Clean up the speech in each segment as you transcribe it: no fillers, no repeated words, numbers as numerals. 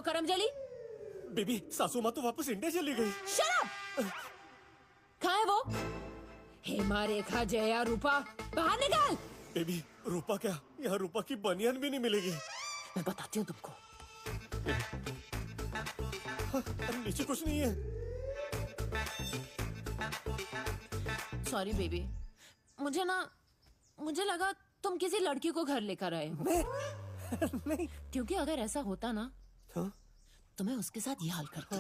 वो करमजली? बेबी सासू माँ तो वापस इंडिया चली गई। Shut up! कहाँ है वो? हेमा, रेखा, जया, रूपा, बाहर निकाल। बेबी रूपा क्या, यहाँ रूपा की बनियान भी नहीं मिलेगी। मैं बताती हूँ तुमको। नीचे कुछ नहीं है। सॉरी बेबी, मुझे लगा तुम किसी लड़की को घर लेकर आए हो। नहीं। क्योंकि अगर ऐसा होता ना तो मैं उसके साथ ये हाल करती।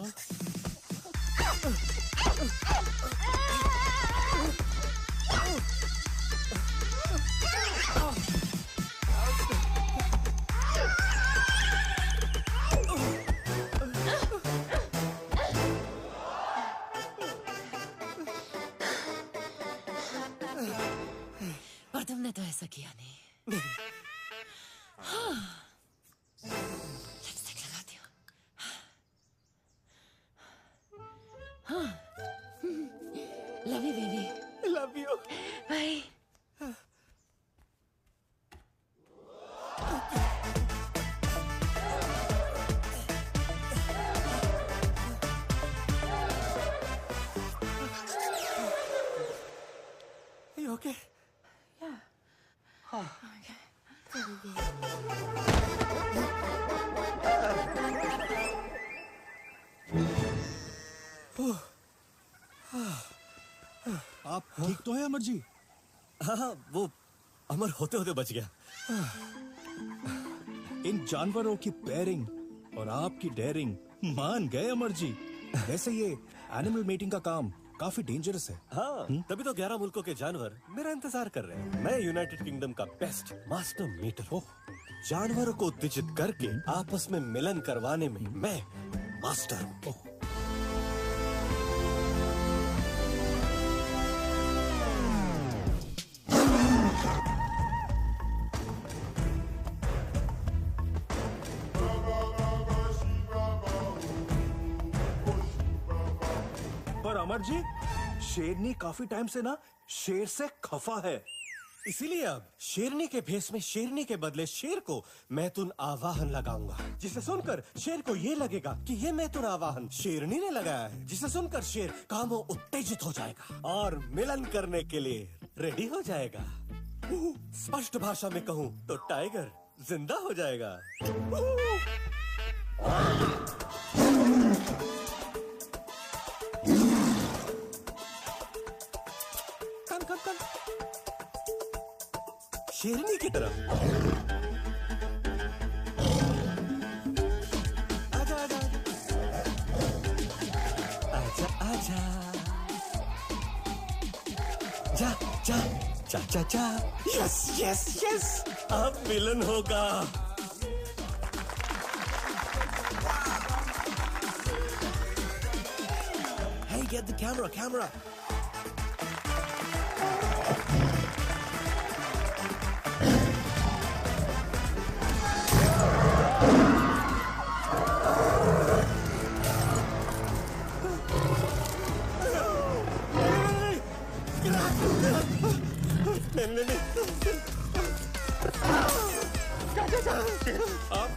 पर तुमने तो ऐसा किया नहीं। हाँ। लिपस्टिक लगाती हूँ। हाँ। Love you baby. Love you. Bye. You okay? Yeah. Oh. Okay. आप ठीक तो है अमर जी? हाँ, वो अमर होते होते बच गया। इन जानवरों की पेयरिंग और आपकी डेयरिंग मान गए अमर जी। वैसे ये एनिमल मीटिंग का काम काफी डेंजरस है। हाँ, तभी तो 11 मुल्कों के जानवर मेरा इंतजार कर रहे हैं। मैं यूनाइटेड किंगडम का बेस्ट मास्टर मीटर हूँ। जानवरों को उत्तेजित करके आपस में मिलन करवाने में मैं मास्टर हूँ। पर अमर जी, शेरनी काफी टाइम से ना शेर से खफा है। इसीलिए अब शेरनी के भेष में शेरनी के बदले शेर को मैथुन आवाहन लगाऊंगा, जिसे सुनकर शेर को ये लगेगा कि ये मैथुन आवाहन शेरनी ने लगाया है, जिसे सुनकर शेर कामों उत्तेजित हो जाएगा और मिलन करने के लिए रेडी हो जाएगा। स्पष्ट भाषा में कहूँ तो टाइगर जिंदा हो जाएगा। कम शेरनी की तरफ। आजा आजा आजा आजा, जा जा जा जा जा। यस यस यस, अब मिलन होगा। Hey, get the camera. नहीं। आप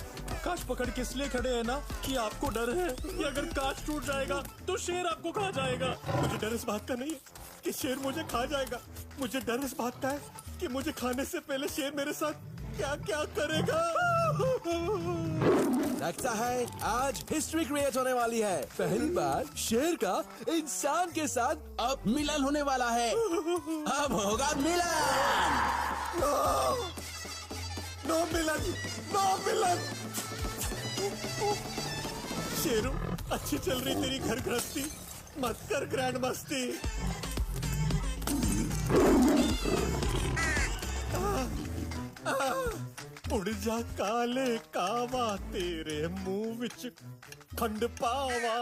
कांच पकड़ के इसलिए खड़े हैं ना कि आपको डर है कि अगर कांच टूट जाएगा तो शेर आपको खा जाएगा। मुझे डर इस बात का नहीं है कि शेर मुझे खा जाएगा। मुझे डर इस बात का है कि मुझे खाने से पहले शेर मेरे साथ क्या क्या करेगा। लगता है आज हिस्ट्री क्रिएट होने वाली है। पहली बार शेर का इंसान के साथ अब मिलन होने वाला है। अब होगा मिलन। नो मिलन। शेरू, अच्छी चल रही तेरी घर गृहस्थी, मत कर ग्रैंड मस्ती। उड़ जा काले कावा, तेरे मुंह विच खंड पावा।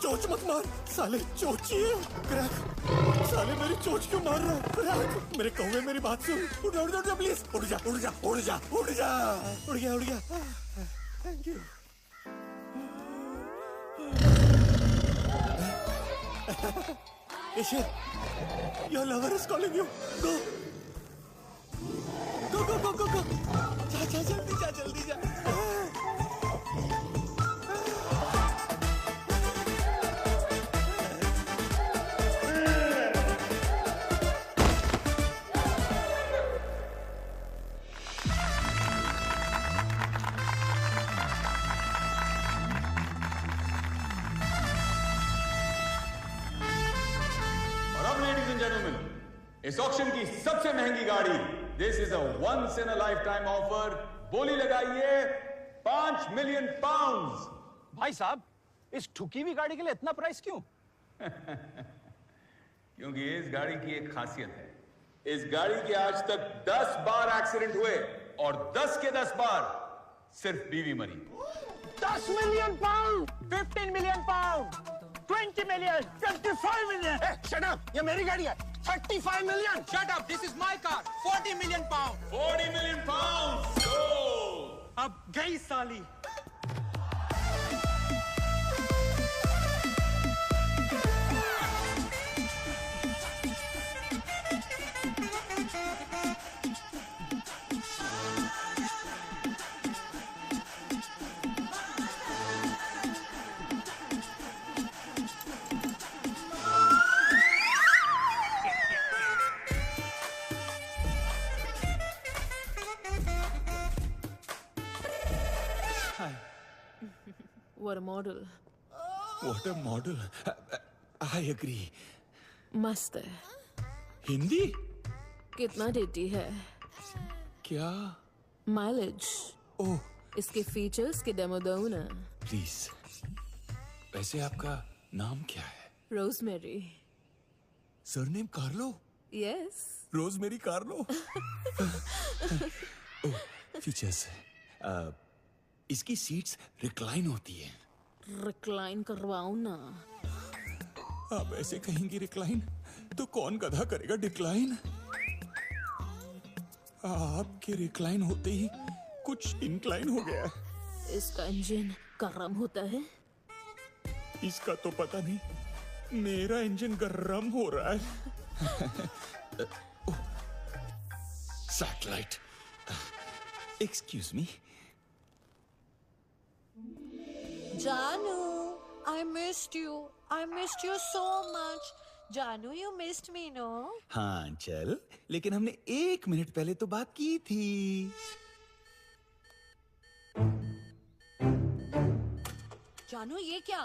चोच मत मार साले, चोचिए। क्रैक, साले मेरी चोच क्यों मार रहा है? क्रैक, मेरे कौवे मेरी बात सुन। उड़ जा प्लीज। उड़ गया। Thank you. Your lover is calling you. Go. जा जल्दी जा। एंड जेंटलमैन, इस ऑक्शन की सबसे महंगी गाड़ी, this is a once in a lifetime offer. बोली लगाइए 5 मिलियन पाउंड्स। भाई साहब, इस ठुकी हुई गाड़ी के लिए इतना प्राइस क्यों? क्योंकि इस गाड़ी की एक खासियत है, इस गाड़ी के आज तक 10 बार एक्सीडेंट हुए और 10 के 10 बार सिर्फ बीवी मरी। 10 million pound, 15 million pound, 20 million, 25 million. Shut up, ये मेरी गाड़ी है। 35 million. Shut up, this is my car. 40 million pounds. 40 million pound. अब गई साली। What a model. What a model. I agree. मस्त है। हिंदी? कितना देती है? क्या? माइलेज। ओह, इसके फीचर्स के डेमो दो ना। प्लीज। वैसे आपका नाम क्या है? Rosemary. Surname Carlo? Yes. Rosemary Carlo? Oh, features. इसकी सीट्स रिक्लाइन होती है। रिक्लाइन करवाओ ना। आप ऐसे कहेंगी रिक्लाइन तो कौन गधा करेगा डिक्लाइन? आपके रिक्लाइन होते ही कुछ इंक्लाइन हो गया। इसका इंजन गर्म होता है। इसका तो पता नहीं, मेरा इंजन गर्म हो रहा है। Satellite. Excuse me. Janu, I missed you. I missed you so much. Janu, you missed me, no? हाँ चल, लेकिन हमने 1 मिनट पहले तो बात की थी। जानू, ये क्या?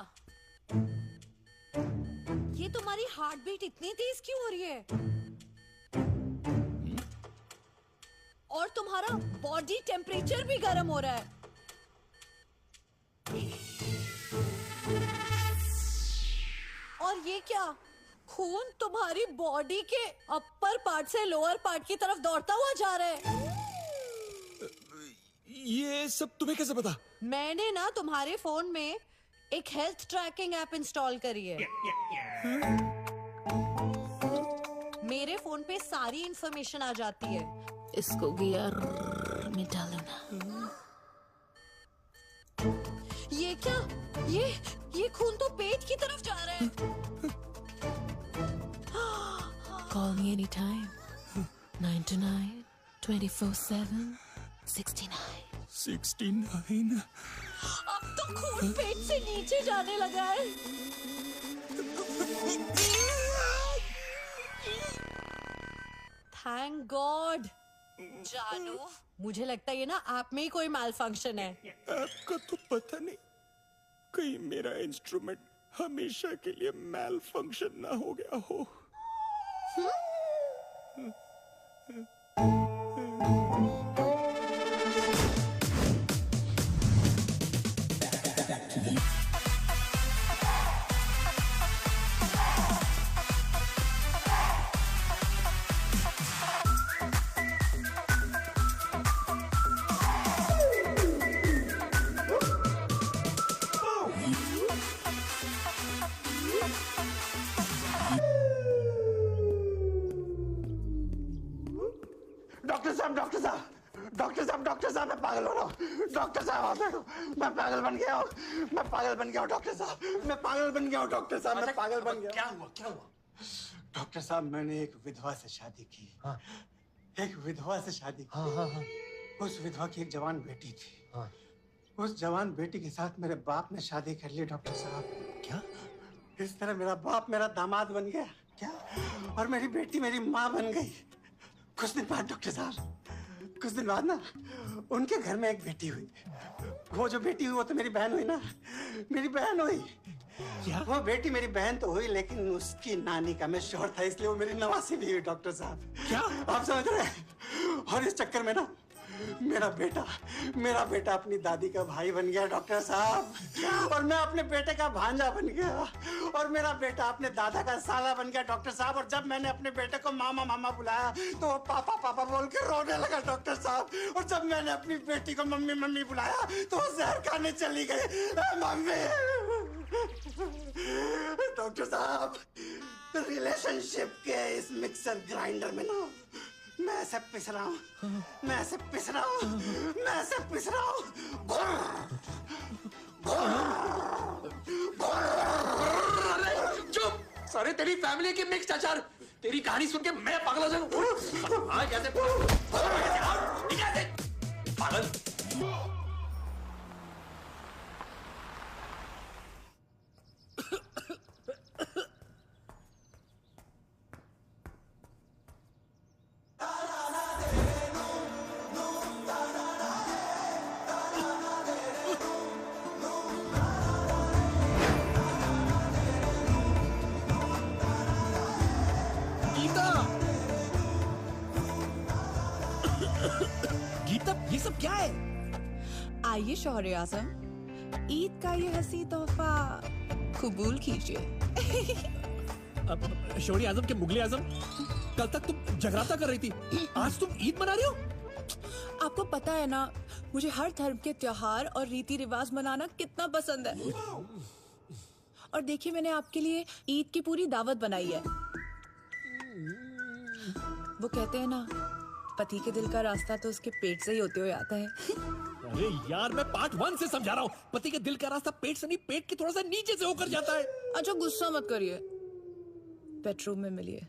ये तुम्हारी हार्ट बीट इतनी तेज क्यों हो रही है? और तुम्हारा बॉडी टेम्परेचर भी गर्म हो रहा है। और ये क्या? खून तुम्हारी बॉडी के अपर पार्ट से लोअर पार्ट की तरफ दौड़ता हुआ जा रहा है। ये सब तुम्हें कैसे पता? मैंने ना तुम्हारे फोन में एक हेल्थ ट्रैकिंग ऐप इंस्टॉल करी है। मेरे फोन पे सारी इंफॉर्मेशन आ जाती है। इसको गियर में डालो ना। ये क्या? ये खून तो पेट की तरफ जा रहा है। Call me anytime. 9 to 9, 24/7, 69. 69? अब तो खून पेट से नीचे जाने लगा है। Thank God. जानू, मुझे लगता है ये ना ऐप में ही कोई मैल फंक्शन है। आपका तो पता नहीं, कहीं मेरा इंस्ट्रूमेंट हमेशा के लिए मैल फंक्शन ना हो गया हो। डॉक्टर साहब मैं पागल हो रहा हूँ। डॉक्टर साहब आप बैठो, मैं पागल बन गया हूँ। मैं पागल बन गया हूँ डॉक्टर साहब, मैं पागल बन गया हूँ डॉक्टर साहब, मैं पागल बन गया। क्या हुआ क्या हुआ? डॉक्टर साहब मैंने एक विधवा से शादी की। हाँ। एक विधवा से शादी की। हाँ। उस विधवा की एक जवान बेटी थी। हाँ। उस जवान बेटी के साथ मेरे बाप ने शादी कर ली डॉक्टर साहब। क्या? इस तरह मेरा बाप मेरा दामाद बन गया। क्या? और मेरी बेटी मेरी माँ बन गई। कुछ दिन बाद डॉक्टर साहब, कुछ दिन बाद ना उनके घर में एक बेटी हुई। वो जो बेटी हुई वो तो मेरी बहन हुई ना, मेरी बहन हुई। क्या? वो बेटी मेरी बहन तो हुई, लेकिन उसकी नानी का मैं शौहर था, इसलिए वो मेरी नवासी भी हुई डॉक्टर साहब। क्या आप समझ रहे हैं? और इस चक्कर में ना मेरा बेटा अपनी दादी का भाई बन गया डॉक्टर साहब, और मैं अपने बेटे का भांजा बन गया, और मेरा बेटा अपने दादा का साला बन गया डॉक्टर साहब। और जब मैंने अपने बेटे को मामा मामा बुलाया तो वो पापा पापा बोल के रोने लगा डॉक्टर साहब। और जब मैंने अपनी बेटी को मम्मी मम्मी बुलाया तो वो जहर खाने चली गई। मम्मी डॉक्टर साहब, रिलेशनशिप के इस मिक्सर ग्राइंडर में ना मैं ऐसे पिस रहा हूँ, चुप! सारे तेरी फैमिली की मिक्स अचार। तेरी कहानी सुन के मैं पागल हो जाऊँ। हाँ कैसे पागल? गीता, ये सब क्या है? आइए शौहर आजम, ईद का ये हंसी तोहफा कबूल कीजिए। अब शौहर आजम के मुगले आजम, कल तक तुम जगराता कर रही थी, आज तुम ईद मना रही हो? आपको पता है ना, मुझे हर धर्म के त्योहार और रीति रिवाज मनाना कितना पसंद है। और देखिए, मैंने आपके लिए ईद की पूरी दावत बनाई है। वो कहते हैं ना, पति के दिल का रास्ता तो उसके पेट से ही होते हुए आता है। अरे यार, मैं पार्ट 1 से समझा रहा हूँ। पति के दिल का रास्ता पेट से नहीं, पेट के थोड़ा सा नीचे से होकर जाता है। अच्छा गुस्सा मत करिए, बेडरूम में मिलिए।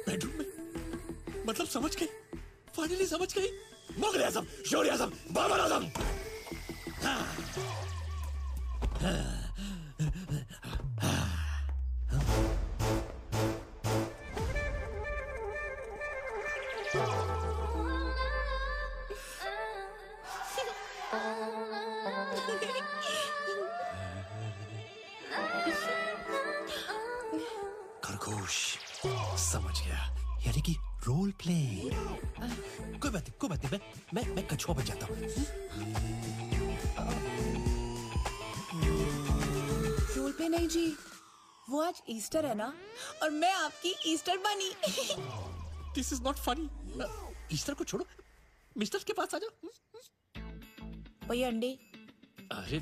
बेडरूम में? मतलब समझ गई, फाइनली समझ गई। मुगल आजम, शौहर आजम, बाबर आजम। खरगोश, समझ गया, यानी कि रोल प्ले। कोई बात नहीं, मैं कछुआ बन जाता हूँ। रोल पे नहीं जी, वो आज ईस्टर है ना, और मैं आपकी ईस्टर बनी। This is not funny. Easter को छोड़ो, मिस्टर के पास आ जाओ। वही अंडे। अरे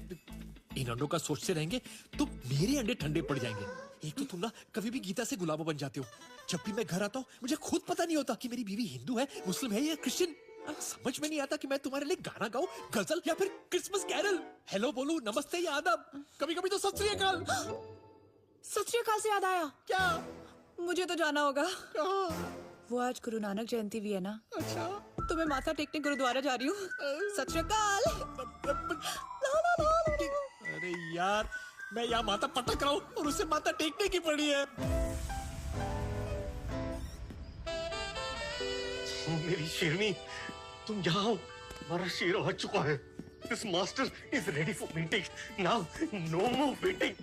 इन अंडों का सोचते रहेंगे तो मेरे अंडे ठंडे पड़ जाएंगे। एक तो तुम ना कभी भी गीता से गुलाबो बन जाते हो। जब भी मैं घर आता हूँ मुझे खुद पता नहीं होता कि मेरी बीवी हिंदू है, मुस्लिम है या क्रिश्चियन। समझ में नहीं आता कि मैं तुम्हारे लिए गाना गाऊं, गजल या फिर क्रिसमस कैरल। हेलो बोलूं, नमस्ते या आदाब, कभी कभी तो सत श्री अकाल। सत श्री अकाल से याद आया, क्या? मुझे तो जाना होगा। वो आज गुरु नानक जयंती भी है ना। अच्छा, तो मैं माथा टेकने गुरुद्वारा जा रही हूँ। सत श्री अकाल। अरे यार, मैं यहाँ माथा पटक रहा हूँ और उसे माथा टेकने की पड़ी है। मेरी शेरनी, तुम यहाँ आओ, हमारा शेर आ चुका है। This master is ready for meeting. Now, no more waiting.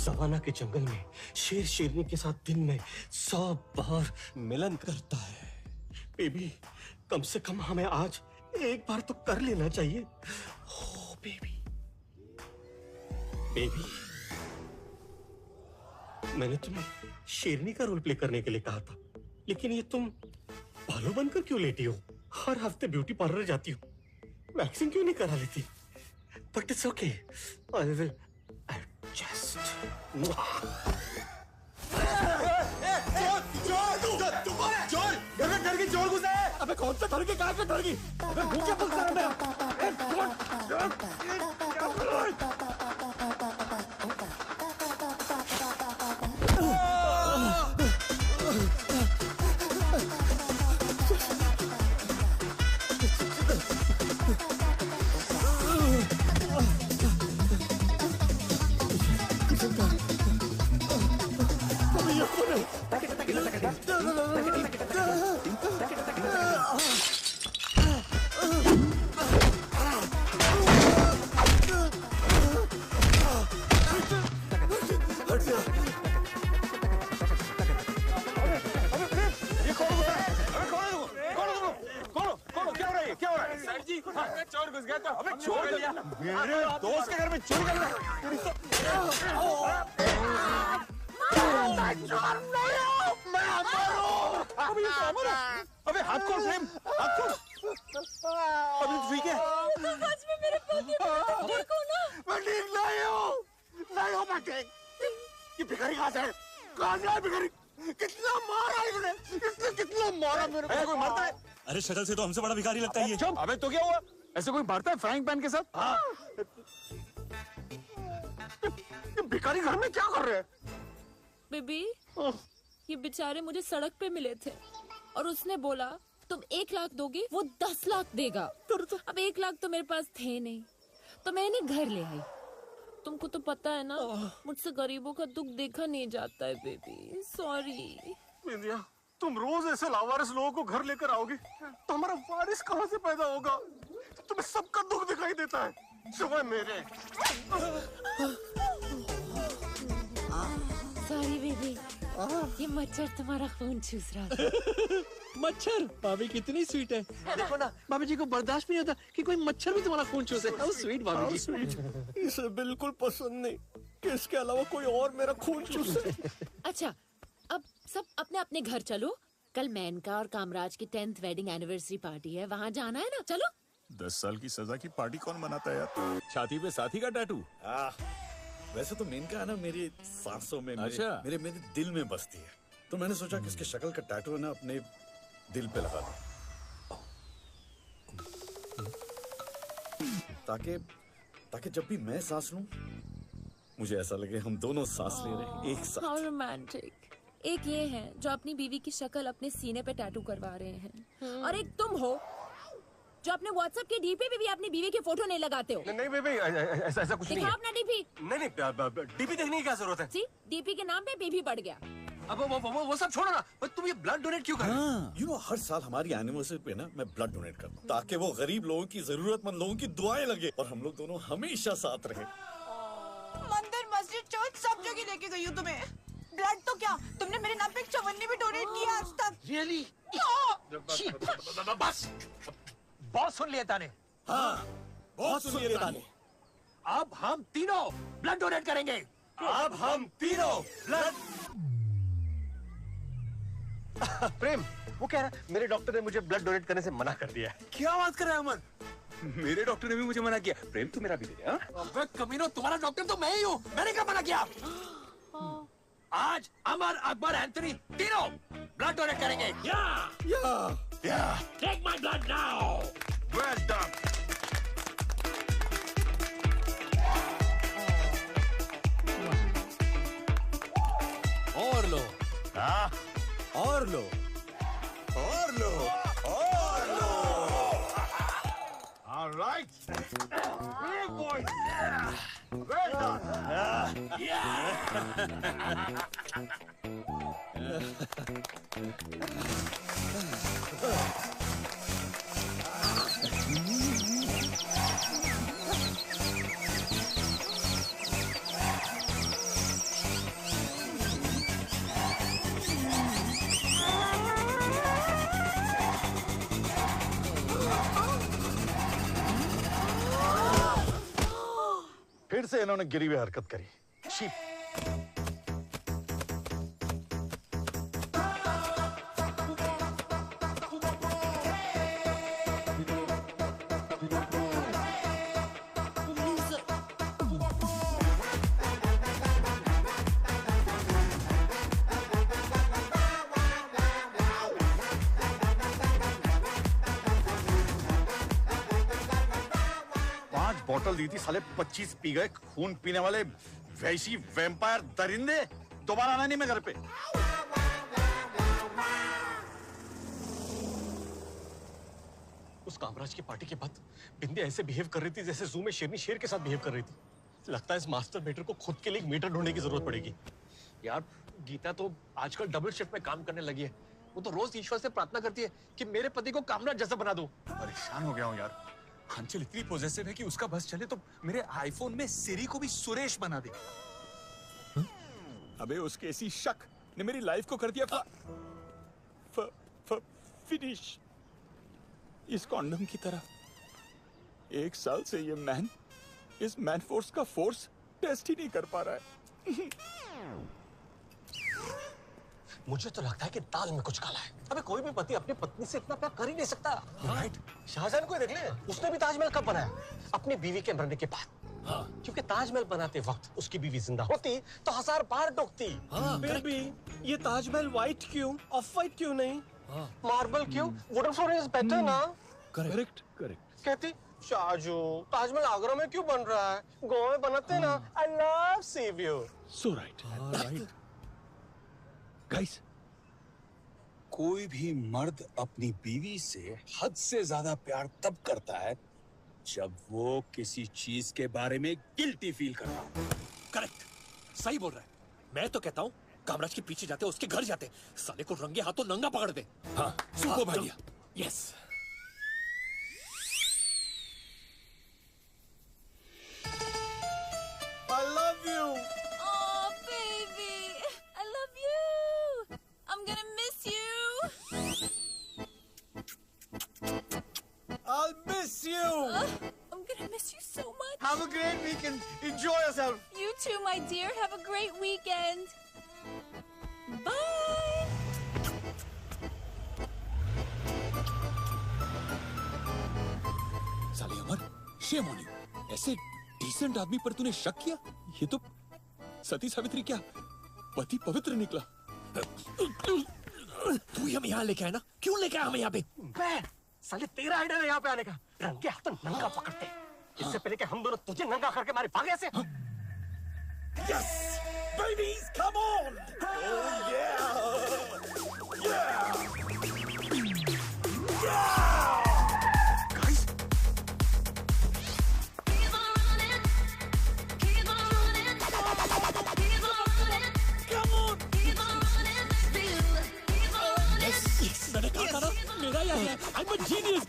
Savanna के जंगल में शेर शेरनी के साथ दिन में 100 बार मिलन करता है। बेबी, कम से कम हमें आज एक बार तो कर लेना चाहिए। ओ बेबी, बेबी, मैंने तुम्हें शेरनी का रोल प्ले करने के लिए कहा था, लेकिन ये तुम भालू बनकर क्यों लेटी हो? हर हफ्ते ब्यूटी पार्लर जाती हो, वैक्सिंग क्यों नहीं करा लेती? But it's okay, I will adjust. घर की चोर घुसा है। अबे कौन सा घर के, कहाँ का घर की? अबे मुंह क्या बोलता है मेरा? अबे चोर मेरे दोस्त के घर में चोरी कर रहा अबे हाथ खोल प्रेम, हाथ खोल। अभी तो ठीक है। सच में मेरे पति ठीक हो ना? मैं ठीक नहीं हूँ मैं ठीक। ये भिखारी कहाँ से है भिखारी? कितना मारा इसने कितना मारा मेरे को? कोई मारता है? अरे शक्ल से तो हमसे बड़ा भिखारी लगता है ये। चुप। अबे तो क्या हुआ? ऐसे कोई मारता है फ्राइंग पैन के साथ? हाँ। ये भिखारी घर में क्या कर रहे हैं? बेबी, ये बेचारे मुझे सड़क पे मिले थे और उसने बोला तुम 1 लाख दोगे वो 10 लाख देगा। अब 1 लाख तो मेरे पास थे नहीं, तो मैंने घर ले आई। तुमको तो पता है ना, मुझसे गरीबों का दुख देखा नहीं जाता है बेबी। सॉरी। बिंदिया, तुम रोज ऐसे लावारिस लोगों को घर लेकर आओगे तो हमारा वारिस कहाँ से पैदा होगा? तुम्हें सबका दुख दिखाई देता है, सिवाय मेरे। सॉरी बेबी, ये मच्छर तुम्हारा खून चूस रहा था। मच्छर? भाभी कितनी स्वीट है। देखो ना, भाभी जी को बर्दाश्त भी नहीं होता कि कोई मच्छर भी तुम्हारा खून चूसे। हाउ स्वीट भाभी जी। इसे बिल्कुल पसंद नहीं कि इसके अलावा कोई और मेरा खून चूसे। अच्छा, अब सब अपने अपने घर चलो। कल मेनका और कामराज की 10th वेडिंग एनिवर्सरी पार्टी है, वहाँ जाना है ना? चलो। 10 साल की सजा की पार्टी कौन मनाता है यार? छाती पे साथी का टैटू? वैसे तो मेनका है ना मेरी सांसों में, अच्छा। मेरे दिल में बसती है, तो मैंने सोचा कि इसकी शक्ल का टैटू है ना अपने दिल पे लगा दो, ताकि जब भी मैं सांस लूं मुझे ऐसा लगे हम दोनों सांस ले रहे हैं एक साथ। How romantic. एक ये है जो अपनी बीवी की शक्ल अपने सीने पे टैटू करवा रहे हैं, और एक तुम हो जो अपने व्हाट्सएप के डीपी पे भी अपनी बीवी की फोटो नहीं लगाते हो। नहीं बेबी, ऐसा कुछ नहीं दिखाओ है। अपना डीपी। नहीं, डीपी देखने की क्या जरूरत है? सी, डीपी के नाम पे बीबी बढ़ गया। अब वो सब छोड़ो ना, पर तुम ये ब्लड डोनेट क्यों कर रहे हो? यू नो, हर साल हमारी एनिवर्सरी पे ना मैं ब्लड डोनेट करता हूँ ताकि वो गरीब लोगों की, जरूरतमंद लोगों की दुआएं लगे और हम लोग दोनों हमेशा साथ रहे। मंदिर, मस्जिद, चर्च सब जगह लेके गई हूँ तुम्हें। ब्लड तो क्या, तुमने मेरे नाम पे एक चवन्नी भी डोनेट किया आज तक। रियली? बस बहुत सुन लिया ताने। हाँ, बहुत सुन लिया ताने। अब हम तीनों ब्लड डोनेट करेंगे। अब हम तीनों ब्लड। प्रेम, वो कह रहा है मेरे डॉक्टर ने मुझे ब्लड डोनेट करने से मना कर दिया है। क्या बात कर रहे हैं अमन? मेरे डॉक्टर ने भी मुझे मना किया। प्रेम तू मेरा भी दे दे। हाँ? अबे कमीनो, तुम्हारा डॉक्टर तो मैं ही हूँ, मैंने क्या मना किया? आज अमर, अकबर, एंथनी तीनों ब्लड डोनेट करेंगे। Take my blood now. Well done. और लो। और लो, और लो, और लो। All right. Good boy. Well done. फिर से इन्होंने गिरी हुई हरकत करी। शीप। बोतल दी थी, साले 25 पी गए। खून पीने वाले वैसी वैम्पायर दरिंदे। दोबारा आना नहीं मैं घर पे। उस कामराज की पार्टी के बाद बिंदी ऐसे बिहेव कर रही थी जैसे जू में शेरनी शेर के साथ बिहेव कर रही थी। लगता है इस मास्टर बेटर को खुद के लिए एक मीटर ढूंढने की जरूरत पड़ेगी। यार गीता तो आजकल डबल शिफ्ट में काम करने लगी है। वो तो रोज ईश्वर से प्रार्थना करती है कि मेरे पति को कामराज जैसा बना दो। परेशान हो गया हूँ यार। अंचल इतनी पॉजिटिव है कि उसका बस चले तो मेरे आईफोन में सिरी को भी सुरेश बना दे। अबे उसके ऐसी शक ने मेरी लाइफ को कर दिया फिनिश। इस कॉन्डम की तरह 1 साल से ये मैन इस मैन फोर्स का फोर्स टेस्ट ही नहीं कर पा रहा है। मुझे तो लगता है कि दाल में कुछ काला है। अबे कोई भी पति अपनी पत्नी से इतना प्यार कर ही नहीं सकता। राइट? शाहजहां को ही देख ले, उसने भी ताजमहल कब बनाया? अपनी बीवी के मरने के बाद। हाँ। क्योंकि ताजमहल बनाते वक्त उसकी बीवी जिंदा होती तो 1000 बार टोकती। बेबी, ये ताजमहल व्हाइट क्यों, ऑफ व्हाइट क्यों नहीं? मार्बल क्यों? वुडन फ्लोरिंग इज बेटर ना? करेक्ट। कहती शाहजू, ताजमहल आगरा में क्यों बन रहा है? गोवा में बनाते ना। I love C view. So right. Guys, कोई भी मर्द अपनी बीवी से हद से ज्यादा प्यार तब करता है जब वो किसी चीज के बारे में गिल्टी फील करता हो। करेक्ट, सही बोल रहा है। मैं तो कहता हूँ कामराज के पीछे जाते, उसके घर जाते, साले को रंगे हाथों नंगा पकड़ दे। हाँ, सुपर भाई। Yes. I love you. Oh, baby. I love you. I'm gonna miss you. I'll miss you. I'm gonna miss you so much. Have a great weekend. Enjoy yourself. You too, my dear. Have a great weekend. Bye. साले अमर, shame on you. ऐसे decent आदमी पर तूने शक किया? ये तो सती सावित्री क्या पति पवित्र निकला। तू ही हमें यहाँ लेके आया ना? क्यों लेके आया हमें यहाँ पे? साले तेरा आइडिया है यहाँ पे आने का। रंगे हाथ नंगा पकड़ते, इससे पहले कि हम दोनों तुझे नंगा करके मारे भागे ऐसे। Yes! Babies, come on! Oh, yeah! Yeah! Guys, मैंने कहा था ना, मेरा ही आया। I'm a genius।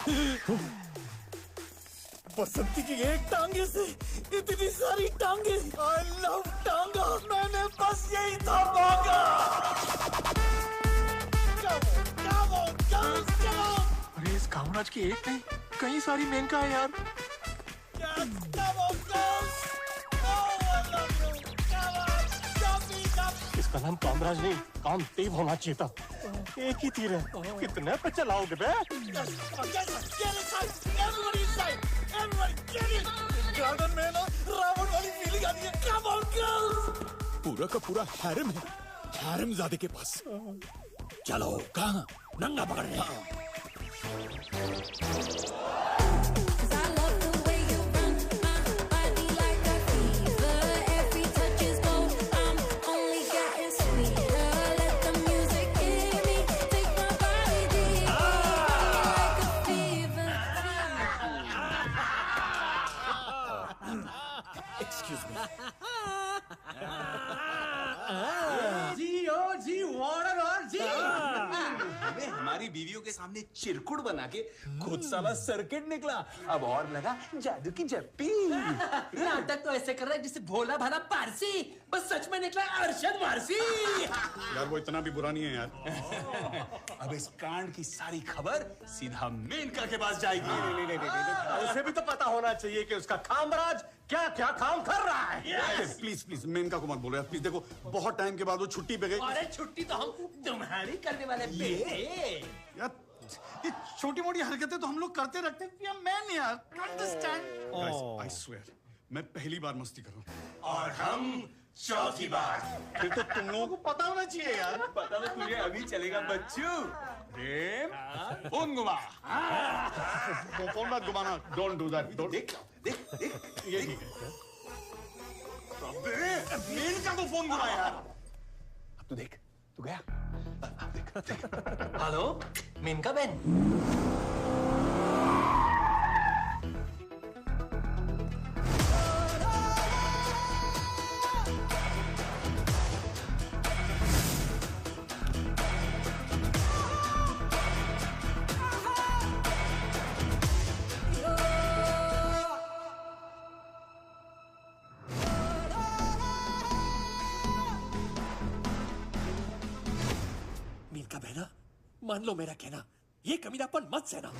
बसंती की एक टांगे से इतनी सारी टांगे। I love टांगा। मैंने बस यही था मांगा। Come on, girls, come on! अरे इस कामराज की एक नहीं, कई सारी मेनका है यार। Yes, come on, girls! Oh, I love you! Come on, jump me, jump! इसका नाम कामराज नहीं, कामदेव होना चाहिए था। एक ही तीर है, कितने पे चलाओगे बे? Yes, get inside! Everybody inside! Everybody, get in! Garden में ना रावण वाली फीलिंग आती है। Come on, girls! पूरा का पूरा हैरम है, हैरमजादे के पास। चलो, कहाँ? नंगा पकड़ रहे। Cause I love the way you run my body like a fever. Every touch is gold. I'm only getting sweeter. Let the music hit me. Take my body deeper. Like a fever. Excuse me। जी ओ जी warden और जी हमें हमारी बीवियों के सामने चिरकुट बना के खुद साला सर्किट निकला। अब और लगा जादू की जप्पी। नाटक तो ऐसे कर रहा है जिसे भोला भाला पारसी, बस सच में निकला अरशद वारसी। यार वो इतना भी बुरा नहीं है यार। अब इस कांड की सारी खबर सीधा मेनका के पास जाएगी। नहीं, उसे भी तो पता होना चाहिए कि उसका कामराज क्या क्या काम कर रहा है। प्लीज प्लीज मेनका को मत बोलो यार प्लीज। देखो बहुत टाइम के बाद वो छुट्टी पे गई। अरे छुट्टी तो हम तुम्हारी करने वाले बेटे। यार ये छोटी मोटी हरकतें तो हम लोग करते रखते हैं मैन यार। अंडरस्टैंड? आई स्वेयर मैं पहली बार मस्ती कर रहा हूँ और हम चौथी बार। फिर तो तुम लोगों को पता होना चाहिए यार। पता तो तुझे अभी चलेगा बच्चू। प्रेम फोन घुमा। फोन मत घुमाना। Don't do that. देख देख देख ये ठीक है। अबे मेनका को फोन घुमा यार। अब तू देख, तू गया। हेलो मेनका बहन। मीनका बहना, मान लो मेरा कहना, ये कमीनापन मत सहना।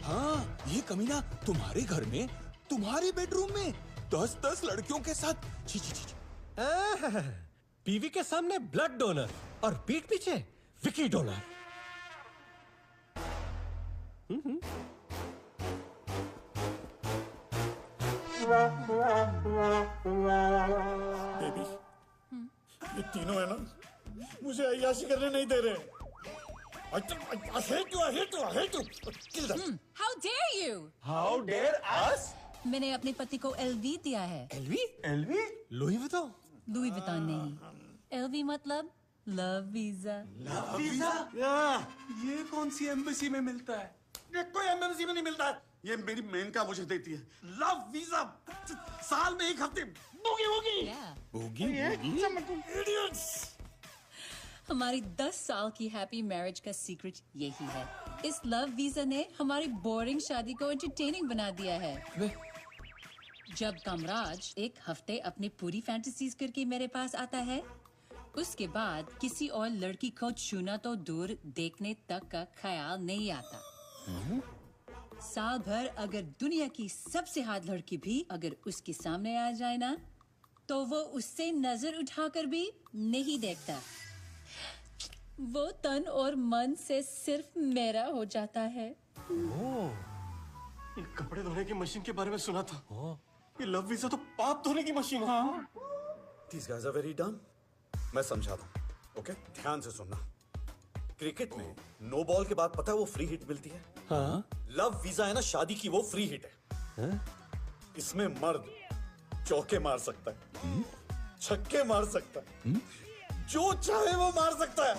हाँ, ये कमीना तुम्हारे घर में, तुम्हारे बेडरूम में 10-10 लड़कियों के साथ। छी छी छी। बीवी के सामने ब्लड डोनर और पीठ पीछे विकी डोनर। बेबी, ये तीनों है ना, मुझे अय्याशी करने नहीं दे रहे। I hate you, I hate you, I hate you. Kill them. How dare you? How dare us? मैंने अपने पति को एलवी दिया है। LV? Louis Vuitton? Louis Vuitton नहीं, एलवी मतलब लव वीजा। Love visa? ये कौन सी एम्बेसी में मिलता है? ये कोई एम्बेसी में नहीं मिलता है। ये मेरी मेनका मुझे देती है। लव वीजा, साल में 1 हफ्ते। Boogie boogie. Idiots. हमारी 10 साल की हैप्पी मैरिज का सीक्रेट यही है। इस लव वीजा ने हमारी बोरिंग शादी को एंटरटेनिंग बना दिया है। जब कामराज 1 हफ्ते अपनी पूरी फैंटेसीज करके मेरे पास आता है, उसके बाद किसी और लड़की को छूना तो दूर, देखने तक का ख्याल नहीं आता। साल भर अगर दुनिया की सबसे हॉट लड़की भी अगर उसके सामने आ जाए ना, तो वो उससे नजर उठाकर भी नहीं देखता। वो तन और मन से सिर्फ मेरा हो जाता है। ये कपड़े धोने की मशीन के बारे में सुना था। ये लव वीजा तो पाप धोने की मशीन है। These guys are very dumb. मैं समझाता हूँ, ओके? ध्यान से सुनना। क्रिकेट में नो बॉल के बाद पता है वो फ्री हिट मिलती है। हाँ? लव वीजा है ना शादी की, वो फ्री हिट है। इसमें मर्द चौके मार सकता है, छक्के मार सकता है, जो चाहे वो मार सकता है।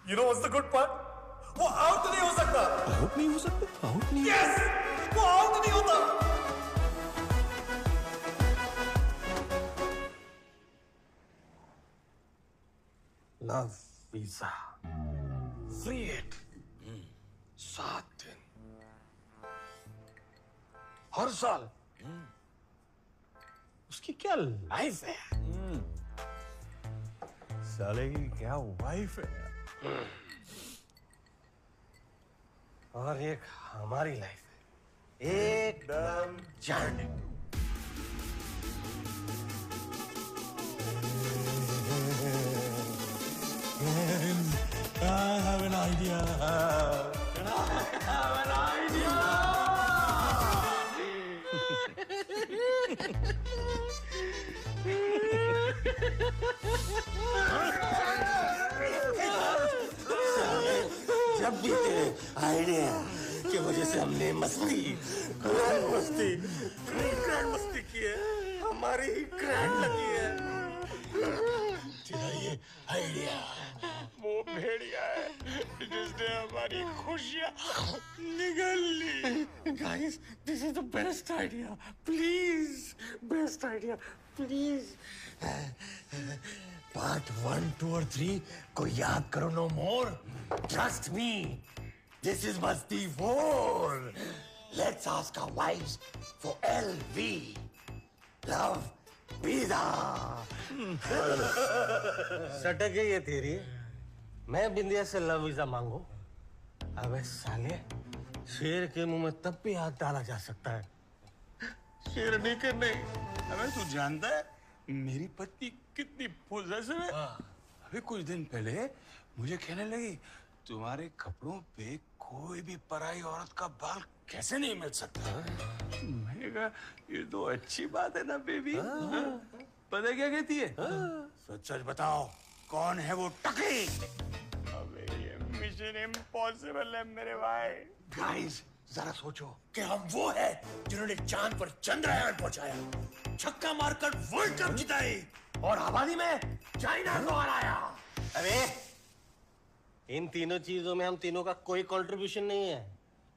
You know what's the good part? वो आउट नहीं हो सकता। आउट नहीं हो सकता? आउट नहीं? Yes! वो आउट नहीं होता। लव वीजा फ्री हिट 7 दिन हर साल। उसकी क्या लाइफ है, साले की क्या वाइफ है, और एक हमारी लाइफ है एकदम जाने। I have an idea. जब भी तेरे आइडिया की वजह से हमने मस्ती ग्रैंड मस्ती की है, हमारी ही ग्रैंड लगी है। तेरा ये आइडिया वो भेड़िया है जिसने हमारी खुशियाँ निगल ली। Guys, this is the best idea, please, best idea, please. Part 1, 2 और 3 को याद करो, no more. Trust me, this is Masti 4। Let's ask our wives for LV, love visa. सटक गई ये तेरी। मैं बिंदिया से लव वीजा मांगू? अबे साले, शेर के मुंह में तब भी हाथ डाला जा सकता है, शेरनी के नहीं। अबे तू जानता है मेरी पत्नी कितनी पॉजिटिव है? अभी कुछ दिन पहले मुझे कहने लगी, तुम्हारे कपड़ों पे कोई भी पराई औरत का बाल कैसे नहीं मिल सकता? मैंने कहा ये तो अच्छी बात है ना बेबी। पता क्या कहती है? सच सच बताओ, कौन है वो टकली? अबे ये मिशन इम्पॉसिबल है मेरे भाई। गाइस, जरा सोचो कि हम वो है जिन्होंने चांद पर चंद्रयान पहुंचाया, छक्का मारकर वर्ल्ड कप जिताई और आबादी में चाइना को हराया। अरे इन तीनों चीजों में हम तीनों का कोई कंट्रीब्यूशन नहीं है,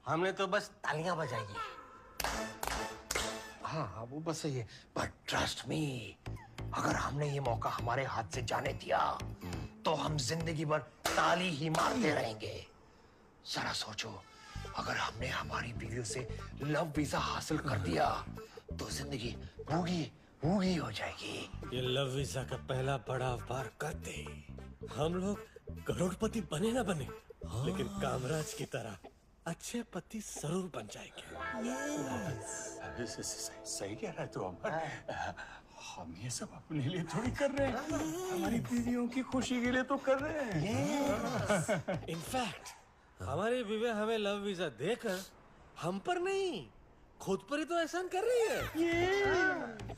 हमने तो बस तालियां बजाई है। हाँ, वो बस सही है, बट ट्रस्ट मी, अगर हमने ये मौका हमारे हाथ से जाने दिया तो हम जिंदगी भर ताली ही मारते रहेंगे। जरा सोचो, अगर हमने हमारी बीवियों से लव वीजा हासिल कर दिया तो जिंदगी भूगी भूगी हो जाएगी। ये लव वीजा का पहला पड़ाव पार करते ही हम लोग करोड़पति बने ना बने, लेकिन कामराज की तरह अच्छे पति जरूर बन जाएंगे। सही कह रहा है तू अमर। हम ये सब अपने लिए थोड़ी कर रहे हैं, हमारी बीवियों की खुशी के लिए तो कर रहे हैं। इनफैक्ट हमारी बीवी हमें लव वीजा देकर हम पर नहीं, खुद पर ही तो एहसान कर रही है।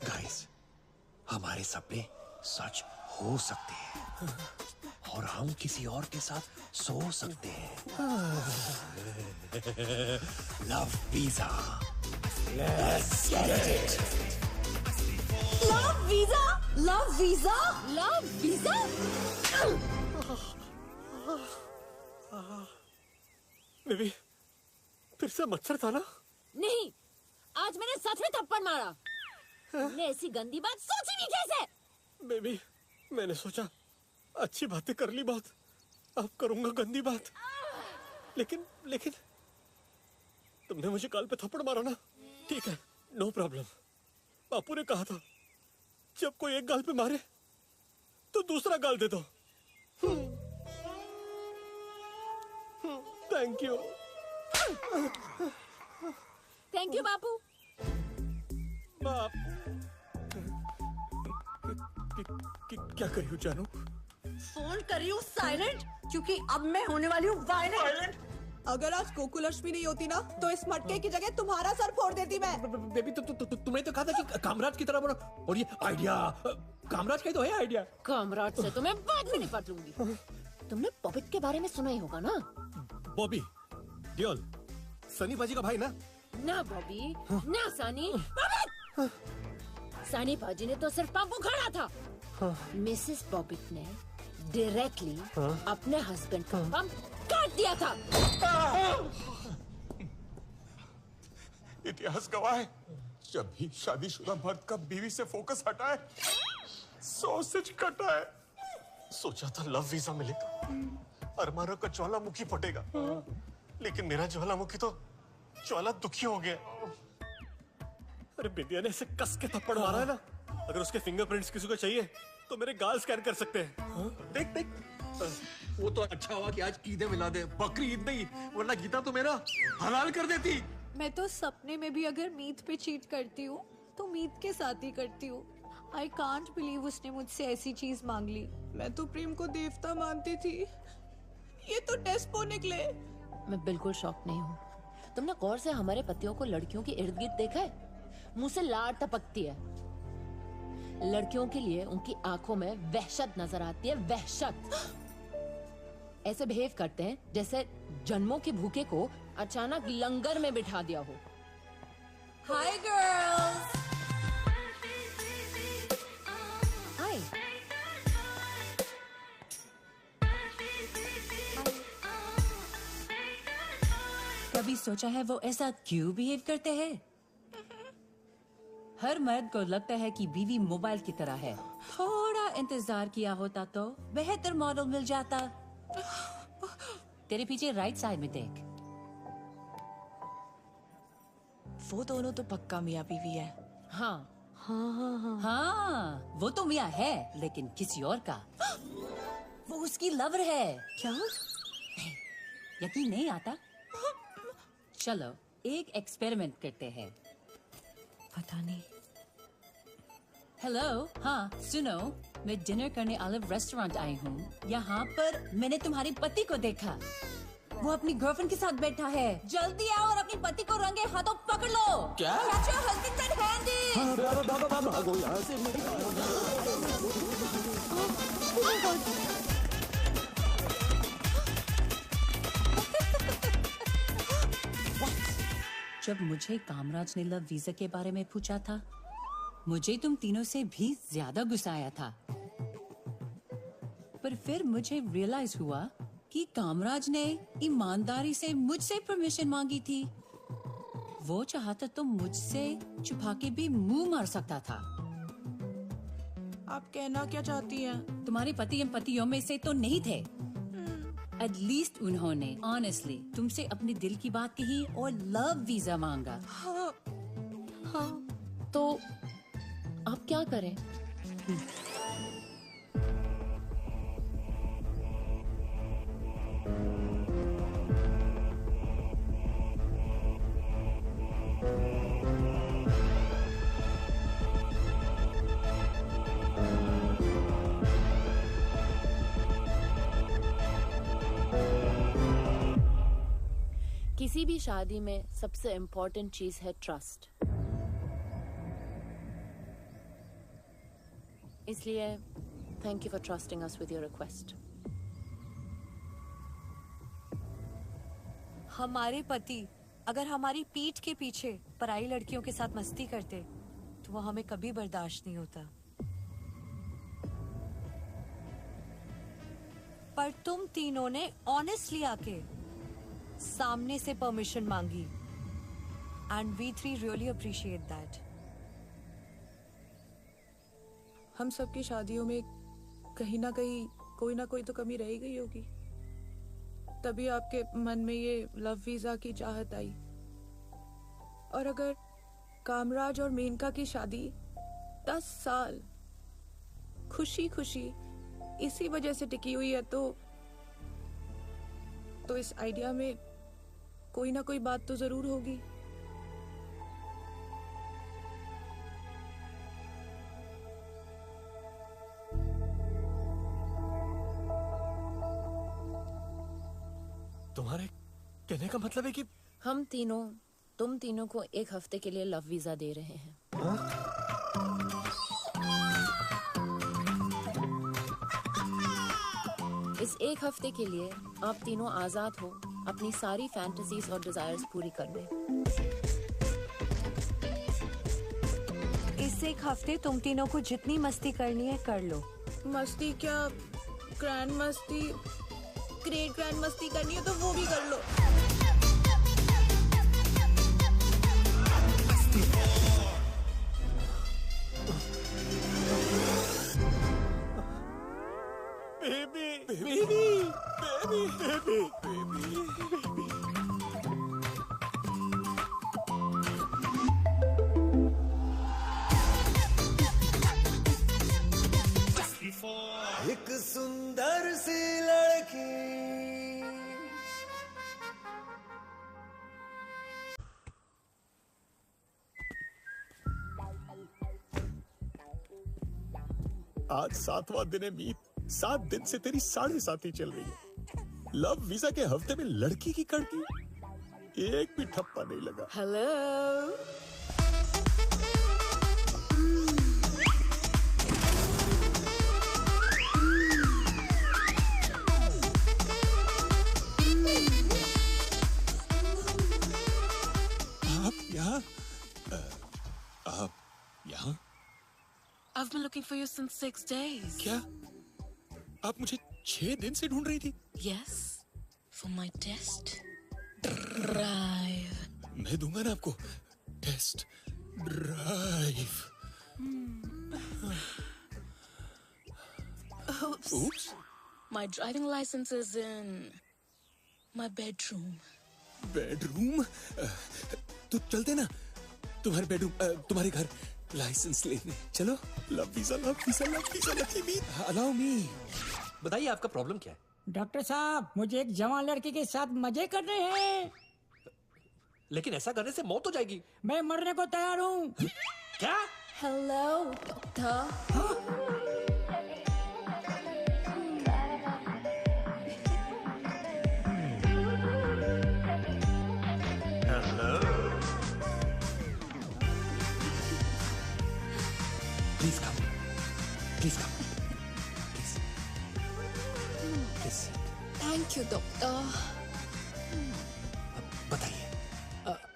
गाइस, हमारे सपने सच हो सकते हैं और हम किसी और के साथ सो सकते हैं। Love visa, let's get it. Love visa, love visa, love visa. Baby, फिर से मच्छर था ना? नहीं, आज मैंने सच में थप्पड़ मारा। तुमने ऐसी गंदी बात सोची भी कैसे? बेबी, मैंने सोचा अच्छी बातें कर ली बहुत, अब करूंगा गंदी बात। लेकिन तुमने मुझे गाल पे थप्पड़ मारा ना, ठीक है, नो प्रॉब्लम। बापू ने कहा था जब कोई एक गाल पे मारे तो दूसरा गाल दे दो। Thank you. थैंक यू बापू। क्या करी हूँ जानू? फोन करी हूँ साइलेंट, क्योंकि अब मैं होने वाली हूँ वायलेंट। अगर आज गोकुलक्ष्मी नहीं होती ना, तो इस मटके की जगह तुम्हारा सर फोड़ देती मैं। बेबी, तुमने तो कहा था कि कामराज की तरह बनो, और ये आइडिया कामराज का ही तो है आइडिया। कामराज से तो मैं बात भी नहीं पट लूंगी। तुमने पॉपिट के बारे में सुना ही होगा ना? बॉबी डियोल, सनी बाजी का भाई ना? ना बॉबी, ना सनी। सनी बाजी ने तो सिर्फ पंप उखाड़ा था। मिसेस पॉपिट ने डायरेक्टली अपने हस्बैंड का पंप काट दिया था। इतिहास गवाह है, जब भी शादीशुदा मर्द का बीवी से फोकस हटा है, 100 सिच कटा है। सोचा था लव वीजा मिलेगा, अरमानों का ज्वालामुखी फटेगा, लेकिन मेरा ज्वालामुखी तो ज्वाला दुखी हो गया। अरे बिटिया ने इसे कस के थप्पड़ मारा है ना, अगर उसके फिंगरप्रिंट्स किसी को चाहिए तो मेरे गाल स्कैन कर सकते हैं। देख वो तो अच्छा हुआ कि आज ईद मिला दे, बकरी ईद नहीं, वरना गीता तो मेरा हलाल कर देती। मैं तो सपने में भी अगर मीत पे चीट करती हूँ तो मीत के साथ ही करती हूँ। आई कांट बिलीव उसने मुझसे ऐसी चीज मांग ली। मैं तो प्रेम को देवता मानती थी, ये तो टेस्पो निकले। मैं बिल्कुल शॉक नहीं हूँ। तुमने गौर से हमारे पतियों को लड़कियों के इर्द गिर्द देखा है? मुंह से लार टपकती है। लड़कियों के लिए उनकी आंखों में वहशत नजर आती है, वहशत। ऐसे बिहेव करते हैं जैसे जन्मों के भूखे को अचानक लंगर में बिठा दिया हो। Hi girls. हाय। कभी सोचा है वो ऐसा क्यों बिहेव करते हैं? हर मर्द को लगता है कि बीवी मोबाइल की तरह है। थोड़ा इंतजार किया होता तो बेहतर मॉडल मिल जाता। तेरे पीछे राइट साइड में देख। वो दोनों तो पक्का मियाँ बीवी है। हाँ हाँ, वो तो मियाँ है, लेकिन किसी और का। वो उसकी लवर है। क्या? यकीन नहीं आता? चलो एक एक्सपेरिमेंट करते हैं। पता नहीं। हेलो, हाँ सुनो, मैं डिनर करने ऑलिव रेस्टोरेंट आई हूँ। यहाँ पर मैंने तुम्हारे पति को देखा। वो अपनी गर्लफ्रेंड के साथ बैठा है। जल्दी आओ और अपने पति को रंगे हाथों पकड़ लो। क्या? Catch your husband red-handed। भागो यहाँ से। जब मुझे कामराज ने लव वीजा के बारे में पूछा था, मुझे तुम तीनों से भी ज्यादा गुस्सा आया था। पर फिर मुझे रियलाइज हुआ कि कामराज ने ईमानदारी से मुझसे परमिशन मांगी थी। वो चाहता तो मुझसे छुपा के भी मुंह मार सकता था। आप कहना क्या चाहती हैं? तुम्हारे पति इन पतियों में से तो नहीं थे। एटलीस्ट उन्होंने ऑनेस्टली तुमसे अपने दिल की बात कही और लव वीजा मांगा। हाँ, हाँ। तो आप क्या करें? किसी भी शादी में सबसे इम्पोर्टेंट चीज है ट्रस्ट। इसलिए thank you for trusting us with your request. हमारे पति अगर हमारी पीठ के पीछे पराई लड़कियों के साथ मस्ती करते तो वो हमें कभी बर्दाश्त नहीं होता। पर तुम तीनों ने ऑनेस्टली आके सामने से परमिशन मांगी and we three really appreciate that. हम सबकी शादियों में कहीं ना कहीं कोई ना कोई तो कमी रह ही गई होगी, तभी आपके मन में ये लव वीजा की चाहत आई। और अगर कामराज और मेनका की शादी 10 साल खुशी खुशी इसी वजह से टिकी हुई है तो इस आइडिया में कोई ना कोई बात तो जरूर होगी। तुम्हारे कहने का मतलब है कि तुम तीनों को 1 हफ्ते के लिए लव वीजा दे रहे हैं। इस 1 हफ्ते के लिए आप तीनों आजाद हो अपनी सारी फैंटेसीज और डिजायर्स पूरी करने। इस 1 हफ्ते तुम तीनों को जितनी मस्ती करनी है कर लो। मस्ती क्या, ग्रैंड मस्ती, ग्रेट ग्रैंड मस्ती करनी है तो वो भी कर लो। एक सुंदर सी लड़की आज 7वां दिन है मीत। 7 दिन से तेरी साढ़े साथी चल रही है। लव वीजा के हफ्ते में लड़की की कड़की, एक भी ठप्पा नहीं लगा। हेलो, आप यहाँ? I've been looking for you since 6 days. क्या? आप मुझे 6 दिन से ढूंढ रही थी? Yes, for my test drive. मैं दूंगा ना आपको test drive. Oops. My driving license is in my bedroom. Bedroom? तो चलते ना तुम्हारे बेडरूम, तुम्हारे घर लाइसेंस लेने चलो। Love visa, love visa, love visa, love visa. Allow me. बताइए आपका प्रॉब्लम क्या है? डॉक्टर साहब, मुझे एक जवान लड़की के साथ मजे करने हैं। लेकिन ऐसा करने से मौत हो जाएगी। मैं मरने को तैयार हूँ। क्या? Hello, doctor. Please come. Please come. Please. Please. Thank you, doctor. बताइए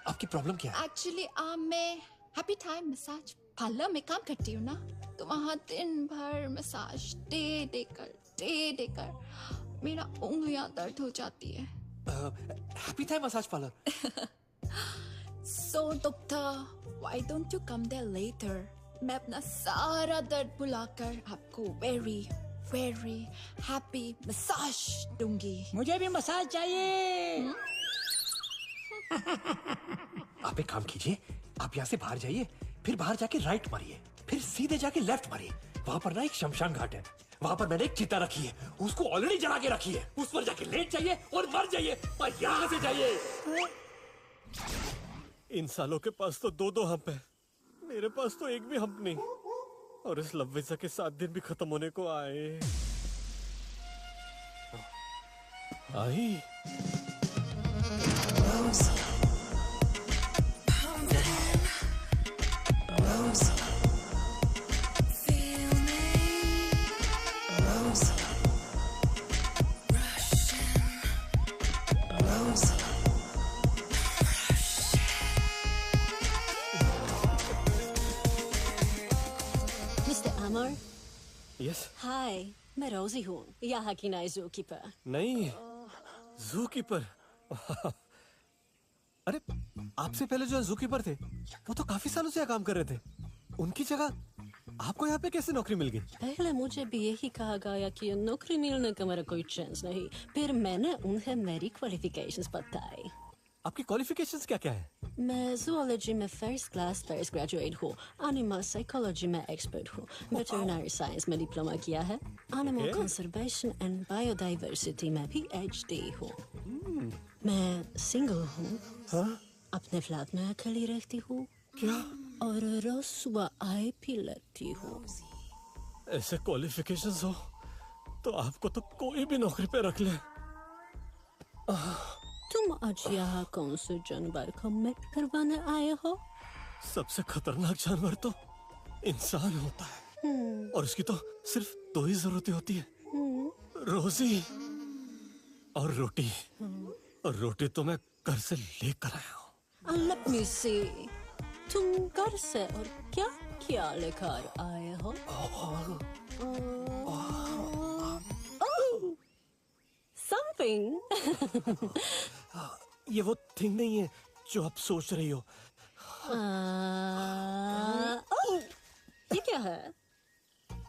आपकी प्रॉब्लम क्या है? Actually, मैं हैप्पी टाइम मसाज पार्लर में काम करती हूँ ना, तो वहाँ दिन भर मसाज दे देकर मेरा उंगलियां दर्द हो जाती है। Happy time massage parlour. So, doctor, why don't you come there later? मैं अपना सारा दर्द भुलाकर आपको very happy मसाज दूंगी। मुझे भी मसाज चाहिए। आप एक काम कीजिए, आप यहाँ से बाहर जाइए, फिर बाहर जाके राइट मारिए, फिर सीधे जाके लेफ्ट मारिए। वहाँ पर ना एक शमशान घाट है, वहाँ पर मैंने एक चिता रखी है, उसको ऑलरेडी जला के रखी है। उस पर जाके लेट जाइए और मर जाइए और यहाँ से जाइए। इन सालों के पास तो 2 हंप है, मेरे पास तो एक भी हंप नहीं। और इस लव वीजा के 7 दिन भी खत्म होने को आए। आई मिस्टर अमर, यस। हाय, मैं रोजी हूँ, यहाँ की नई जू कीपर। नहीं, जू कीपर। अरे आपसे पहले जो जू कीपर थे वो तो काफी सालों से यहाँ काम कर रहे थे। उनकी जगह आपको यहाँ पे कैसे नौकरी मिल गई? पहले मुझे भी यही कहा गया कि नौकरी मिलने का मेरा कोई चांस नहीं। फिर मैंने उन्हें मेरी क्वालिफिकेशंस बताई। आपकी क्वालिफिकेशंस क्या क्या है? मैं जूलॉजी में फर्स्ट क्लास पोस्ट ग्रेजुएट हूँ, एनिमल साइकोलॉजी में एक्सपर्ट हूँ, वेटरनरी साइंस में डिप्लोमा किया है, एनिमल कंजर्वेशन एंड बायोडाइवर्सिटी में भी PhD हूँ। मैं सिंगल हूँ, अपने फ्लैट में अकेली रहती हूँ। क्या? और रोज सुबह आए पी लेती हूँ। ऐसे क्वालिफिकेशंस हो तो आपको तो कोई भी नौकरी पे रख ले। तुम आज यहाँ कौन से जानवर को मेट करवाने आए हो? सबसे खतरनाक जानवर तो इंसान होता है और उसकी तो सिर्फ दो ही जरूरतें होती है, रोजी और रोटी। और रोटी तो मैं घर से लेकर आया हूँ। Let me see. तुम घर से और क्या क्या लेकर आए हो? Something. ये वो थिंग नहीं है जो आप सोच रही हो। ये क्या है?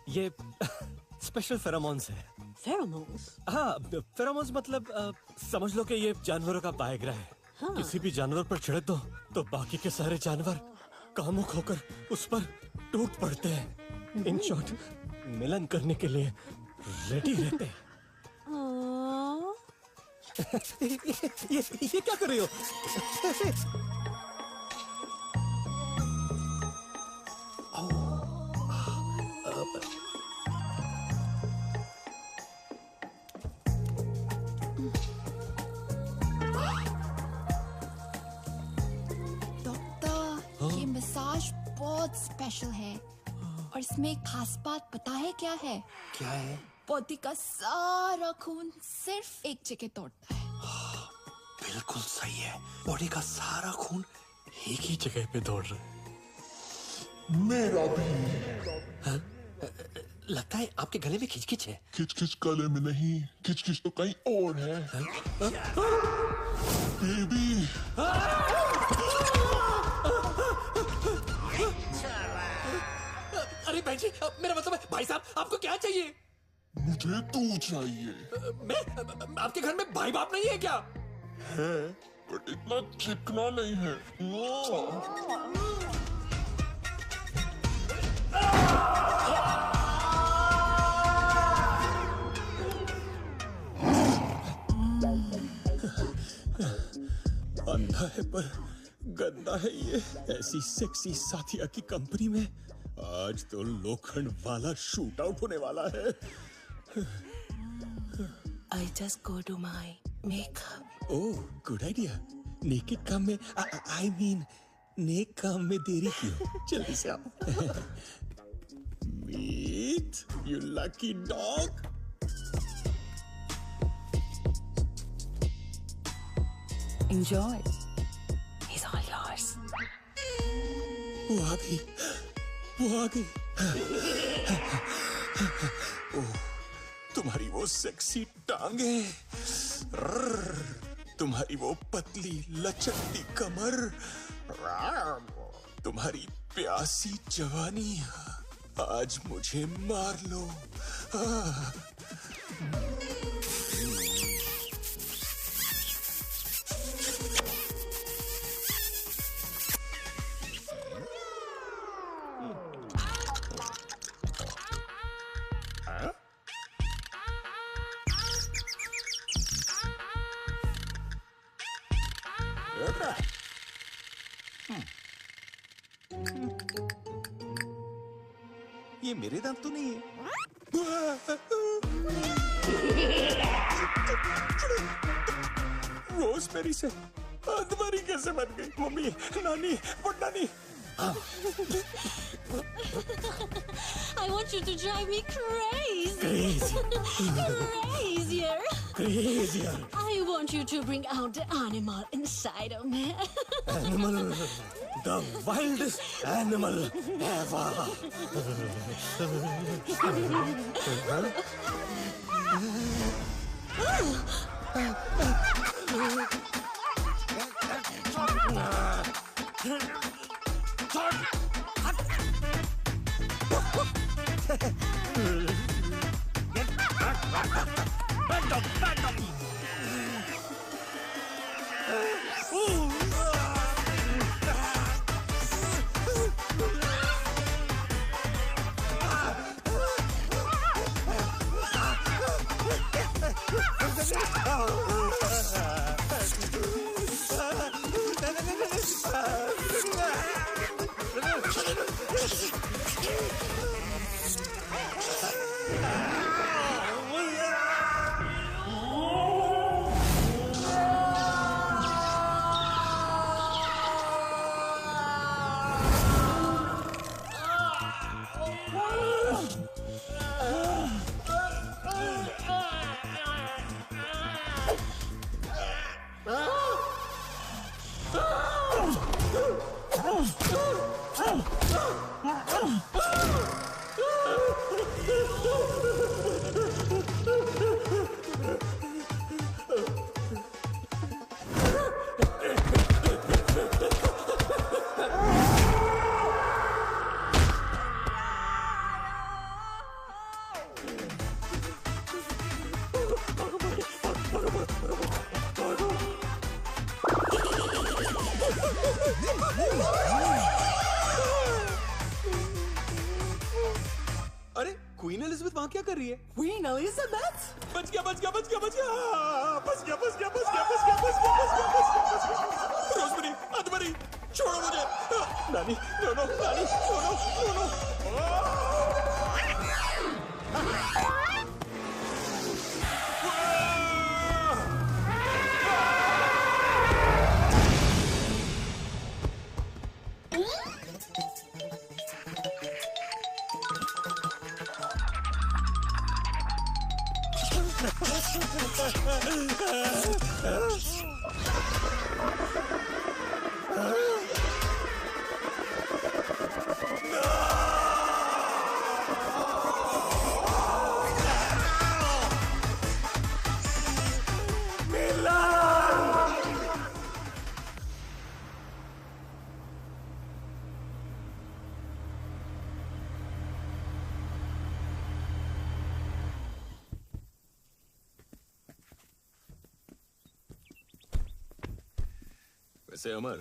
ये स्पेशल फेरोमोन्स है। फेरोमोन्स? हाँ, फेरोमोन्स मतलब समझ लो कि ये जानवरों का बायोग्रा है। हाँ। किसी भी जानवर पर छिड़क दो तो बाकी के सारे जानवर कामुक होकर उस पर टूट पड़ते हैं। इन शॉर्ट, मिलन करने के लिए रेडी रहते हैं। ये क्या कर रही हो? डॉक्टर, ये मसाज बहुत स्पेशल है और इसमें एक खास बात पता है क्या है? क्या है? बॉडी का सारा खून सिर्फ एक जगह दौड़ता है। बिल्कुल सही है, बॉडी का सारा खून एक ही जगह पे दौड़ रहा है। मेरा भी। लगता है आपके गले में खिचखिच है। खिचखिच गले में नहीं, खिचखिच तो कहीं और है। बेबी। अरे बहन जी, मेरा मतलब है भाई साहब, आपको क्या चाहिए? मुझे तू चाहिए। मैं आपके घर में भाई बाप नहीं है क्या? है, बट इतना चिकना नहीं है। अंधा है पर गंदा है ये। ऐसी सेक्सी साथिया की कंपनी में आज तो लोखंड वाला शूट आउट होने वाला है। I just go to my makeup. Oh, good idea. Naked काम में I mean नेक काम में देरी क्यों? जल्दी से आओ। Meet, you lucky dog. Enjoy. He's all yours. वो आ गई, वो आ गई। ओह, तुम्हारी वो सेक्सी टांगे, तुम्हारी वो पतली लचकती कमर, तुम्हारी प्यासी जवानी, आज मुझे मार लो। ये मेरे दांत तो नहीं है। रोजमेरी से अदमरी कैसे बन गई? मम्मी, नानी, पुट्टानी। I want you to drive me crazy. Crazy. Crazier. Crazier. I want you to bring out the animal inside of me. Animal, the wildest animal ever. अरे क्वीन एलिजाबेथ वहाँ क्या कर रही है? Queen Elizabeth? बच गया, बच गया, बच गया, बच गया, बच गया, बच गया, बच गया, बच गया, बच गया, बच गया, बच गया, बच गया। रोज़मेरी, अदमरी, छोड़ो मुझे। नानी, नो, नो, नानी, नो, नो, नो, नो। वैसे अमर,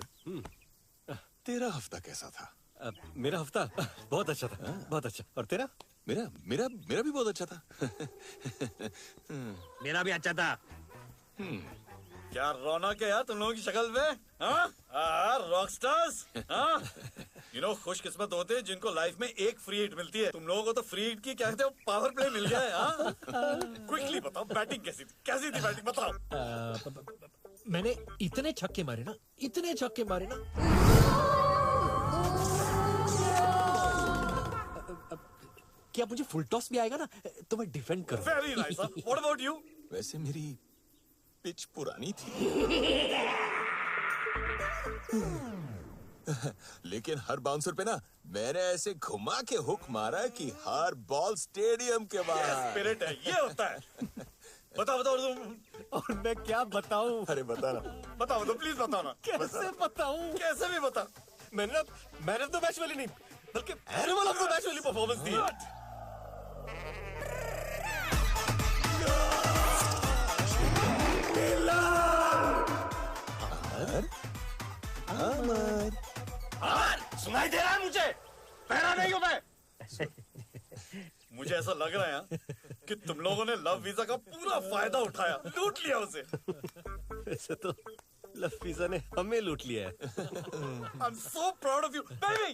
तेरा हफ्ता कैसा था? मेरा हफ्ता बहुत अच्छा था, बहुत अच्छा। और तेरा? मेरा मेरा मेरा भी बहुत अच्छा था। मेरा भी अच्छा था। क्या रौनक है यार तुम लोगों की शक्ल में? रॉकस्टार्स। यू नो खुशकिस्मत होते हैं जिनको लाइफ में एक फ्री हिट मिलती है। तुम लोगों को तो फ्री हिट की क्या कहते हो पावर प्ले मिल गया है। क्विकली बताओ बैटिंग कैसी थी? कैसी थी बैटिंग बताओ। मैंने इतने छक्के मारे ना, इतने छक्के मारे ना। क्या मुझे फुल टॉस भी आएगा ना तो मैं डिफेंड करूंगा। Very nice. What about you? वैसे मेरी पिच पुरानी थी, लेकिन हर बाउंसर पे ना मैंने ऐसे घुमा के हुक मारा कि हर बॉल स्टेडियम के बाहर। स्पिरिट है, ये होता है। बताओ बताओ तुम। और मैं क्या बताऊं? अरे बता ना, बताओ तो प्लीज बताओ ना। कैसे बताऊं? कैसे भी बता। मैंने ना मैन ऑफ द मैच वाली नहीं बल्कि एनिमल ऑफ द मैच वाली परफॉर्मेंस दी है। अमर, सुनाई दे रहा है मुझे? पहना नहीं हूं मैं। मुझे ऐसा लग रहा है कि तुम लोगों ने लव वीजा का पूरा फायदा उठाया, लूट लिया उसे। वैसे तो लव वीजा ने हमें लूट लिया है। I'm so proud of you, baby.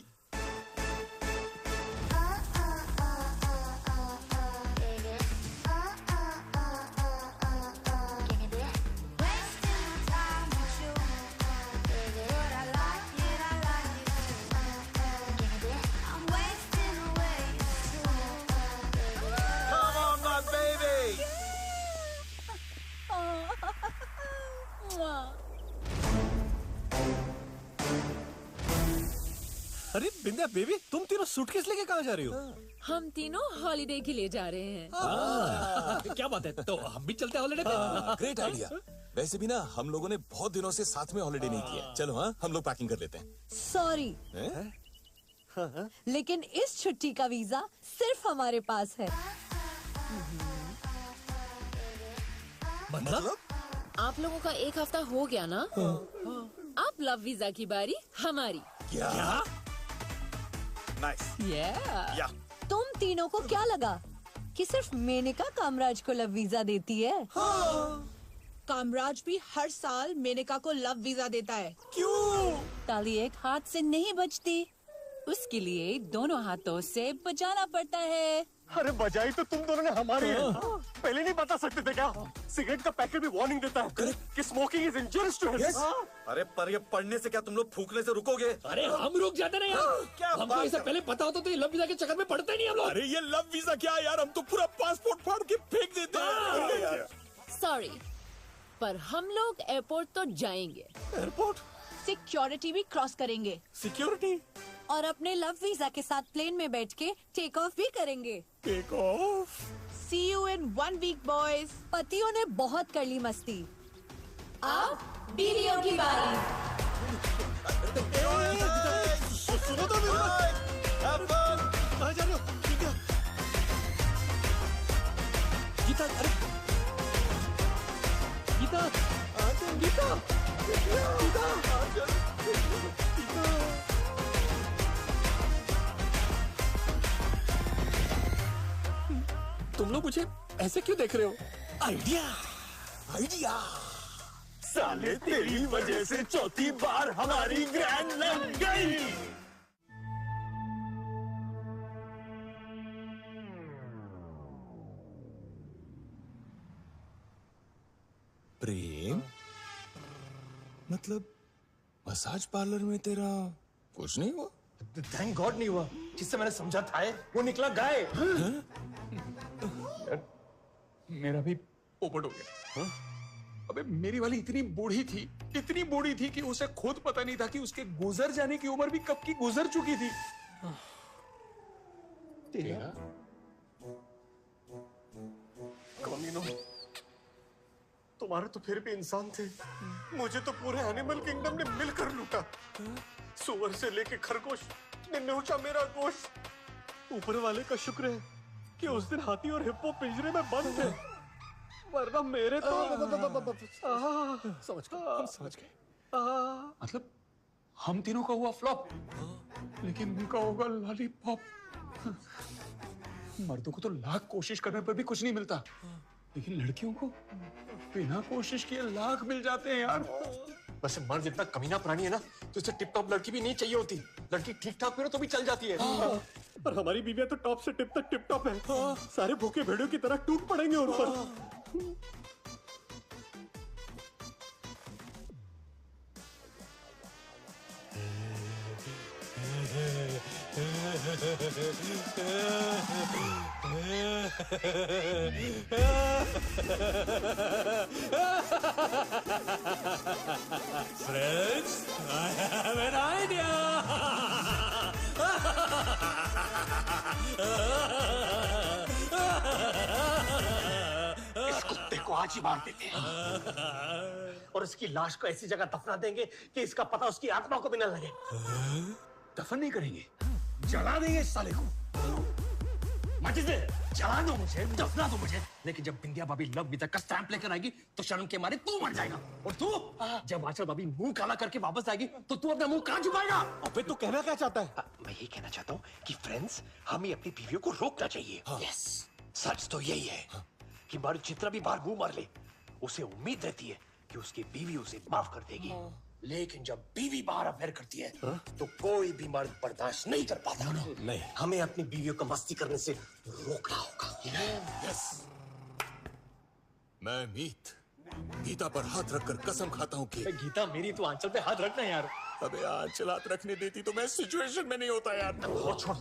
अरे बिंदिया बेबी, तुम तीनों सूटकेस लेके कहाँ जा रही हो? हम तीनों हॉलिडे के लिए जा रहे हैं। क्या बात है, तो हम भी चलते हैं हॉलिडे पे। Great idea. वैसे भी ना हम लोगों ने बहुत दिनों से साथ में हॉलिडे नहीं किया। चलो हाँ, हम लोग पैकिंग कर लेते हैं। सॉरी, लेकिन इस छुट्टी का वीजा सिर्फ हमारे पास है। मतलब? आप लोगों का एक हफ्ता हो गया ना? अब लव वीजा की बारी हमारी। क्या? नाइस। या तुम तीनों को क्या लगा कि सिर्फ मेनका कामराज को लव वीजा देती है? कामराज भी हर साल मेनका को लव वीजा देता है। क्यों? ताली एक हाथ से नहीं बजती, उसके लिए दोनों हाथों से बजाना पड़ता है। अरे बजाई तो तुम दोनों ने हमारी है। पहले नहीं बता सकते थे क्या? सिगरेट का पैकेट भी वार्निंग देता है कि स्मोकिंग इज इंजurious टू हेल्थ। अरे पर ये पढ़ने से क्या तुम लोग फूकने से रुकोगे? अरे हम रुक जाते ना यार। क्या हमको इससे पहले पता होता तो ये लव वीजा के चक्कर में पड़ते नहीं हम लोग। अरे ये लव वीजा क्या यार, हम तो पूरा पासपोर्ट फाड़ के फेंक देते हैं। सॉरी, पर हम लोग एयरपोर्ट तो जाएंगे। एयरपोर्ट? सिक्योरिटी भी क्रॉस करेंगे। सिक्योरिटी? और अपने लव वीजा के साथ प्लेन में बैठ के टेक ऑफ भी करेंगे। Take off? See you in 1 week, boys. पतियों ने बहुत कर ली मस्ती, अब बीवियों की बारी। सुनो तो मेरी बात। कहाँ जा रहे हो? गीता, अरे गीता, गीता, तुम लोग मुझे ऐसे क्यों देख रहे हो? Idea, idea. साले तेरी वजह से चौथी बार हमारी ग्रैंड लग गई। प्रेम, मतलब मसाज पार्लर में तेरा कुछ नहीं हुआ? थैंक गॉड नहीं हुआ। जिससे मैंने समझा था वो निकला गाय। मेरा भी पोपट हो गया। अबे मेरी वाली इतनी बूढ़ी थी कि उसे खुद पता नहीं था कि उसके गुजर जाने की उम्र भी कब की गुजर चुकी थी। तेरा कमीनों, तुम्हारे तो फिर भी इंसान थे, मुझे तो पूरे एनिमल किंगडम ने मिलकर लूटा। सुअर से लेके खरगोश ने नोचा मेरा गोश्त। ऊपर वाले का शुक्र है कि उस दिन हाथी और हिप्पो पिंजरे में बंद थे, वरना मेरे तो समझ गए। मतलब हम तीनों का हुआ फ्लॉप, लेकिन उनका होगा लॉलीपॉप। मर्दों को तो लाख कोशिश करने पर भी कुछ नहीं मिलता, लेकिन लड़कियों को बिना कोशिश किए लाख मिल जाते हैं यार। वैसे मर्द इतना कमीना प्राणी है ना, तो इसे टिप टॉप लड़की भी नहीं चाहिए होती। लड़की ठीक ठाक भी हो तो भी चल जाती है। और हमारी बीवियां तो टॉप से टिप तक टिप टॉप है। सारे भूखे भेड़ियों की तरह टूट पड़ेंगे उन पर। Friends, I have an idea. इस कुत्ते को आज ही मार देते हैं और इसकी लाश को ऐसी जगह दफना देंगे कि इसका पता उसकी आत्मा को भी न लगे। दफन नहीं करेंगे, जला देंगे इस साले को। माचिस दे, जला दो मुझे, दफना दो मुझे। लेकिन जब बिंदिया भाभी लव वीजा का स्टैंप लेकर आएगी तो शर्म के मारे तू मर जाएगा, और तू जब आंचल भाभी मुंह काला करके वापस आएगी तो तू अपना मुंह कहां छुपाएगा? अबे तू कहना क्या चाहता है? मैं ये कहना चाहता हूँ कि फ्रेंड्स, हमें अपनी बीवियों को रोकना चाहिए। यस, सच तो यही है कि मर्द जितना भी बार मुंह मार ले, उसे उम्मीद रहती है कि उसकी बीवी उसे माफ कर देगी। लेकिन जब बीवी बाहर अफेयर करती है तो कोई भी मर्द बर्दाश्त नहीं कर पाता। नहीं, हमें अपनी बीवियों को मस्ती करने से रोकना होगा। यस। मैं मीत गीता पर हाथ रखकर कसम खाता हूँ कि गीता मेरी तो आंचल पे हाथ रखना यार। अबे आंचल हाथ रखने देती तो मैं सिचुएशन में नहीं होता यार। छोड़,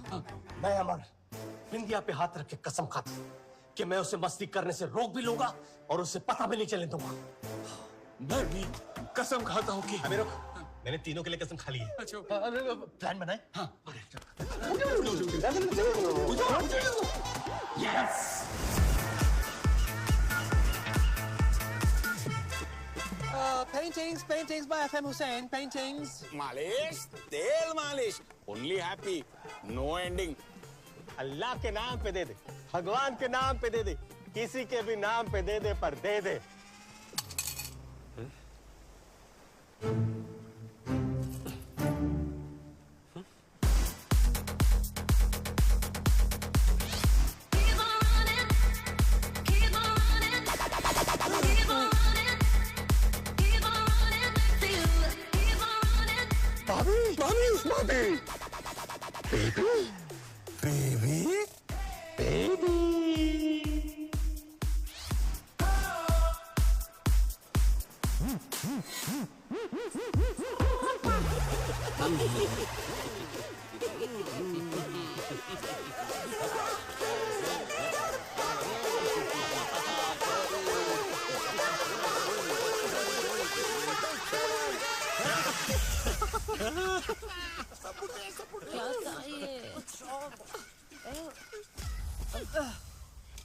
मैं अमर बिंदिया पे हाथ रख के कसम खाता हूँ कि मैं उसे मस्ती करने से रोक भी लूंगा और उसे पता भी नहीं चलने दूंगा। मैं भी कसम खाता हूँ कि मैंने तीनों के लिए कसम खा ली है। अच्छा प्लान बनाए। हाँ paintings by FM Hussain, paintings. मालिश, तेल मालिश, only happy, no ending. अल्लाह के नाम पे दे दे, भगवान के नाम पे दे दे, किसी के भी नाम पे दे दे, पर दे दे।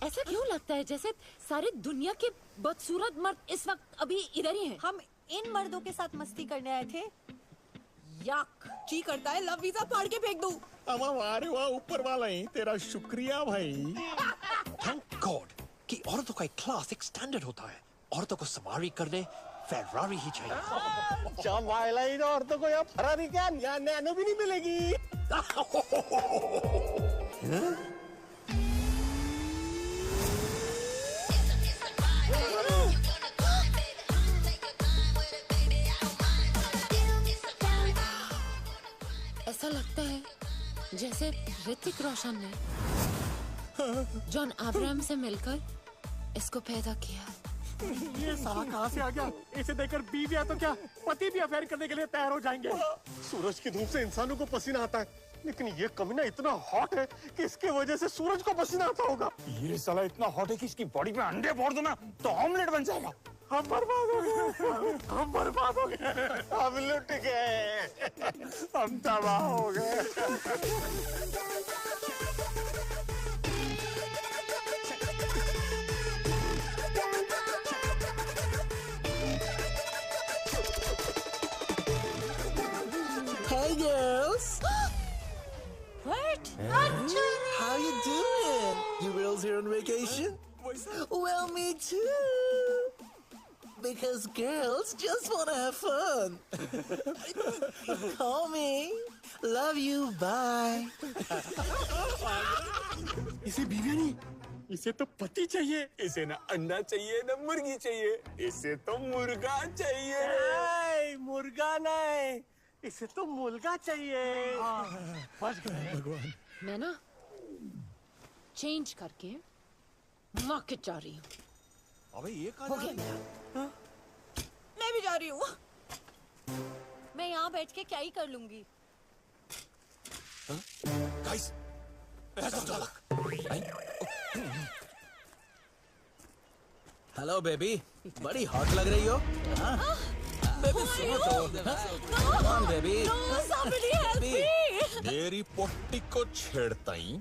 ऐसा क्यों लगता है जैसे सारी दुनिया के बदसूरत मर्द इस वक्त अभी इधर ही हैं? हम इन मर्दों के साथ मस्ती करने आए थे। याक जी करता है लव वीजा फाड़ के फेंक दूं। वाह वाह, ऊपर वाला ही तेरा शुक्रिया भाई। थैंक गॉड कि औरतों का एक क्लास, एक स्टैंडर्ड होता है। औरतों को सवारी करने फेरारी ही चाहिए। जमाइला इन औरतों को यहाँ फरारी क्या नैनो भी नहीं मिलेगी। ऐसा लगता है जैसे ऋतिक रोशन ने जॉन अब्राहम से मिलकर इसको पैदा किया। ये साला कहाँ से आ गया? इसे देखकर बीवियां तो क्या पति भी अफेयर करने के लिए तैयार हो जाएंगे। सूरज की धूप से इंसानों को पसीना आता है, लेकिन ये कमीना इतना हॉट है कि इसके वजह से सूरज को पसीना आता होगा। ये साला इतना हॉट है कि इसकी बॉडी पे अंडे फोड़ दो ना तो ऑमलेट बन जाएगा। हम बर्बाद हो गए, हम बर्बाद हो गए, हम लुट गए, हम तबाह हो गए। Hey girls! What? How you doing? You girls here on vacation? Well, me too. Because girls just want to have fun. Call me. Love you. Bye. इसे बीवियां नहीं, इसे तो पति चाहिए। इसे ना अंडा चाहिए ना मुर्गी चाहिए, इसे तो मुर्गा चाहिए। मुर्गा नहीं, इसे तो मुर्गा चाहिए। भगवान। मैं ना चेंज करके मार्केट जा रही हूँ। अबे ये हो गया मेरा। मैं भी जा रही हूँ। मैं यहाँ बैठ के क्या ही कर लूंगी। Guys, best of luck. Hello baby, बड़ी हॉट लग रही हो। बेबी सुनो तो। Come on, baby. somebody help me. मेरी पोट्टी को छेड़ता ही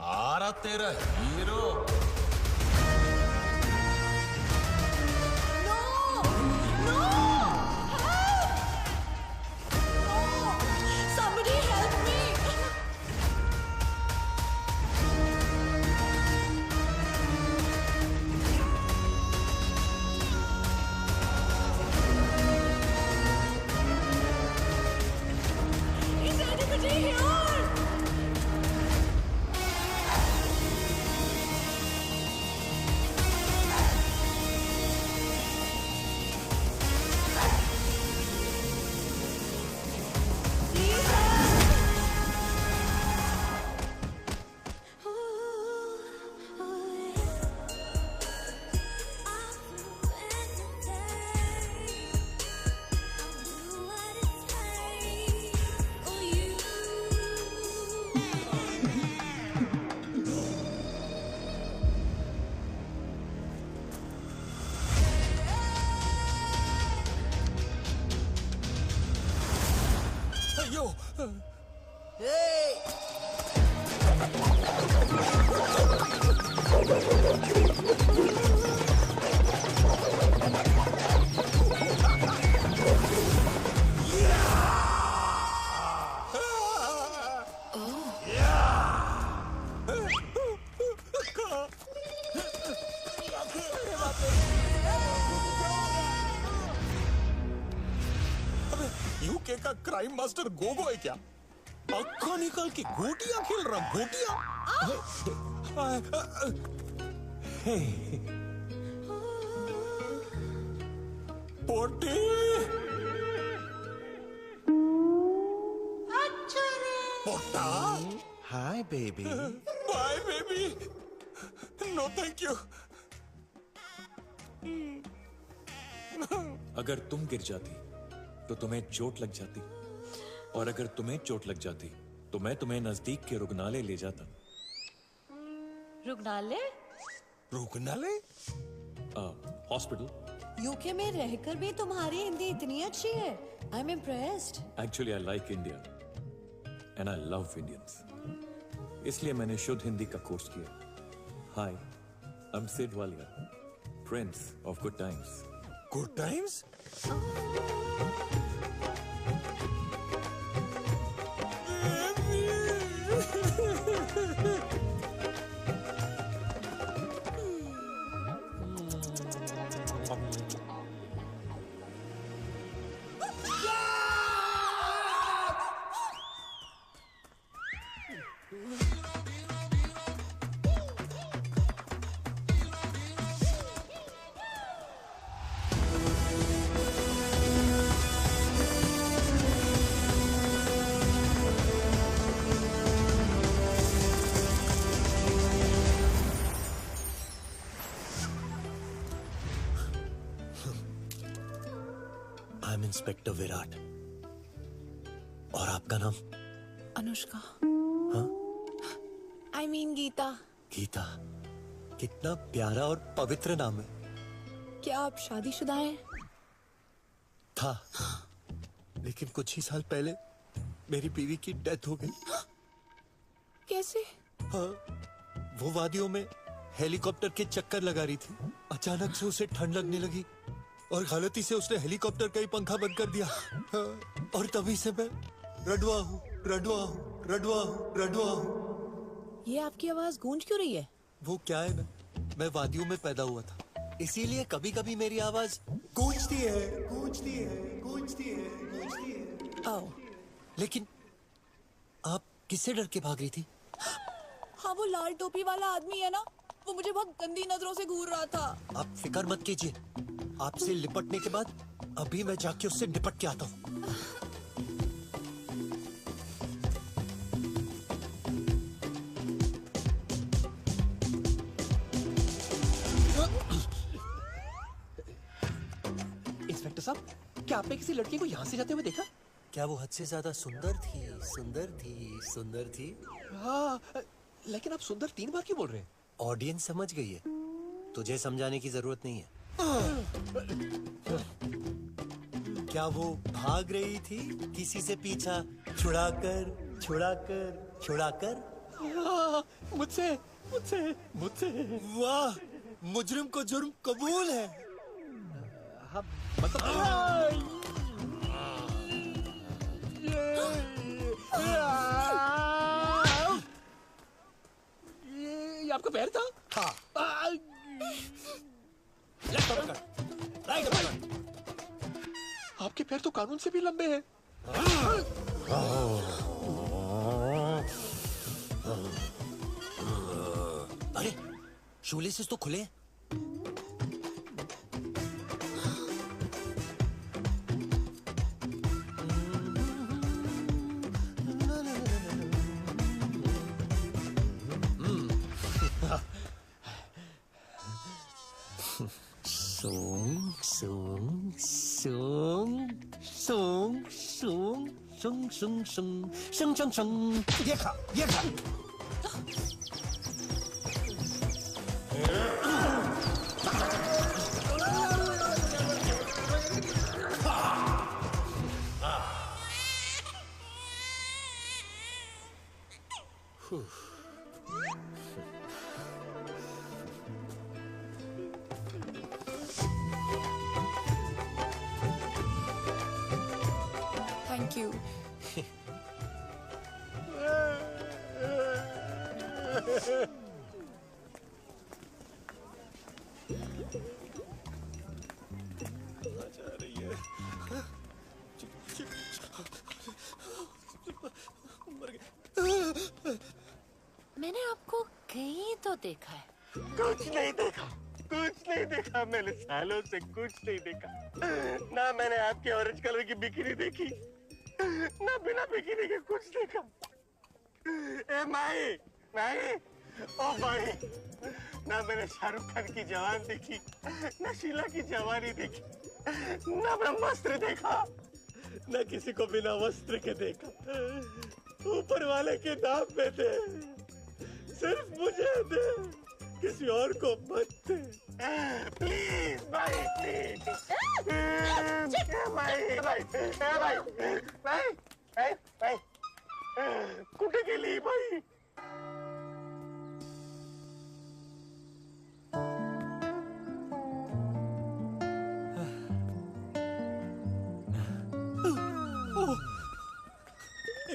आ रहा तेरा hero. Somebody help me. Is anybody here? UK का क्राइम मास्टर गोगो है क्या? अक्खा निकाल के गोटियां खेल रहा, गोटियां। पोटी पोटा। Hi baby. Bye baby. No thank you. अगर तुम गिर जाती तो तुम्हें चोट लग जाती, और अगर तुम्हें चोट लग जाती तो मैं तुम्हें नजदीक के रुग्णालय ले जाता। रुग्णालय? रुग्णालय? हॉस्पिटल। यूके में रहकर भी तुम्हारी हिंदी इतनी अच्छी है। I am impressed. Actually I like India and I love Indians, इसलिए मैंने शुद्ध हिंदी का कोर्स किया। Hi, I am Sid Walia, prince of good times. Good times? I am inspector Virat. और आपका नाम? अनुष्का। हाँ? I mean Gita. गीता, कितना प्यारा और पवित्र नाम है। क्या आप शादीशुदा हैं? था, लेकिन कुछ ही साल पहले मेरी बीवी की डेथ हो गई। कैसे? हाँ, वो वादियों में हेलीकॉप्टर के चक्कर लगा रही थी। अचानक से उसे ठंड लगने लगी और गलती से उसने हेलीकॉप्टर का ही पंखा बंद कर दिया। हाँ, और तभी से मैं रडवा हूँ, रडवा हूँ, रडवा हूँ, रडवा हूँ। ये आपकी आवाज गूंज क्यों रही है? वो क्या है ना, मैं वादियों में पैदा हुआ था, इसीलिए कभी कभी मेरी आवाज गूंजती है, गूंजती है, गूंजती है, गूंजती है। आओ। लेकिन आप किससे डर के भाग रही थी? हाँ, वो लाल टोपी वाला आदमी है ना, वो मुझे बहुत गंदी नजरों से घूर रहा था। आप फिक्र मत कीजिए, आपसे लिपटने के बाद अभी मैं जाके उससे निपट के आता हूँ। इंस्पेक्टर साहब, क्या आपने किसी लड़की को यहाँ से जाते हुए देखा? क्या वो हद से ज्यादा सुंदर थी? सुंदर थी, सुंदर थी। हाँ, लेकिन आप सुंदर 3 बार क्यों बोल रहे हैं? ऑडियंस समझ गई है, तुझे समझाने की जरूरत नहीं है। क्या वो भाग रही थी किसी से पीछा छुड़ाकर, छुड़ाकर, छुड़ाकर? मुझसे, मुझसे, मुझसे। वाह, मुजरिम को जुर्म कबूल है। हाँ, मतलब ये आपका पैर था? हाँ। आपके पैर तो कानून से भी लंबे हैं। अरे, शूलेसेस तो खुले हैं। Sung, sung, sung, sung, sung, sung, sung, sung, sung, sung, sung. ये खा, ये खा. Thank you. मैंने आपको कहीं तो देखा है। कुछ नहीं देखा, कुछ नहीं देखा, मैंने सालों से कुछ नहीं देखा। ना मैंने आपके ऑरेंज कलर की बिकिनी देखी, ना बिना बिकिनी के कुछ देखा। ए माई, माई, ओ भाई, ना मैंने शाहरुख खान की जवान देखी, ना शीला की जवानी देखी, ना ब्रह्मास्त्र देखा, ना किसी को बिना वस्त्र के देखा। ऊपर वाले के नाम में दे, सिर्फ मुझे दे, किसी और को मत दे। प्लीज भाई, प्लीज। भाई, भाई, भाई, भाई, भाई, भाई, कुठे गेली भाई?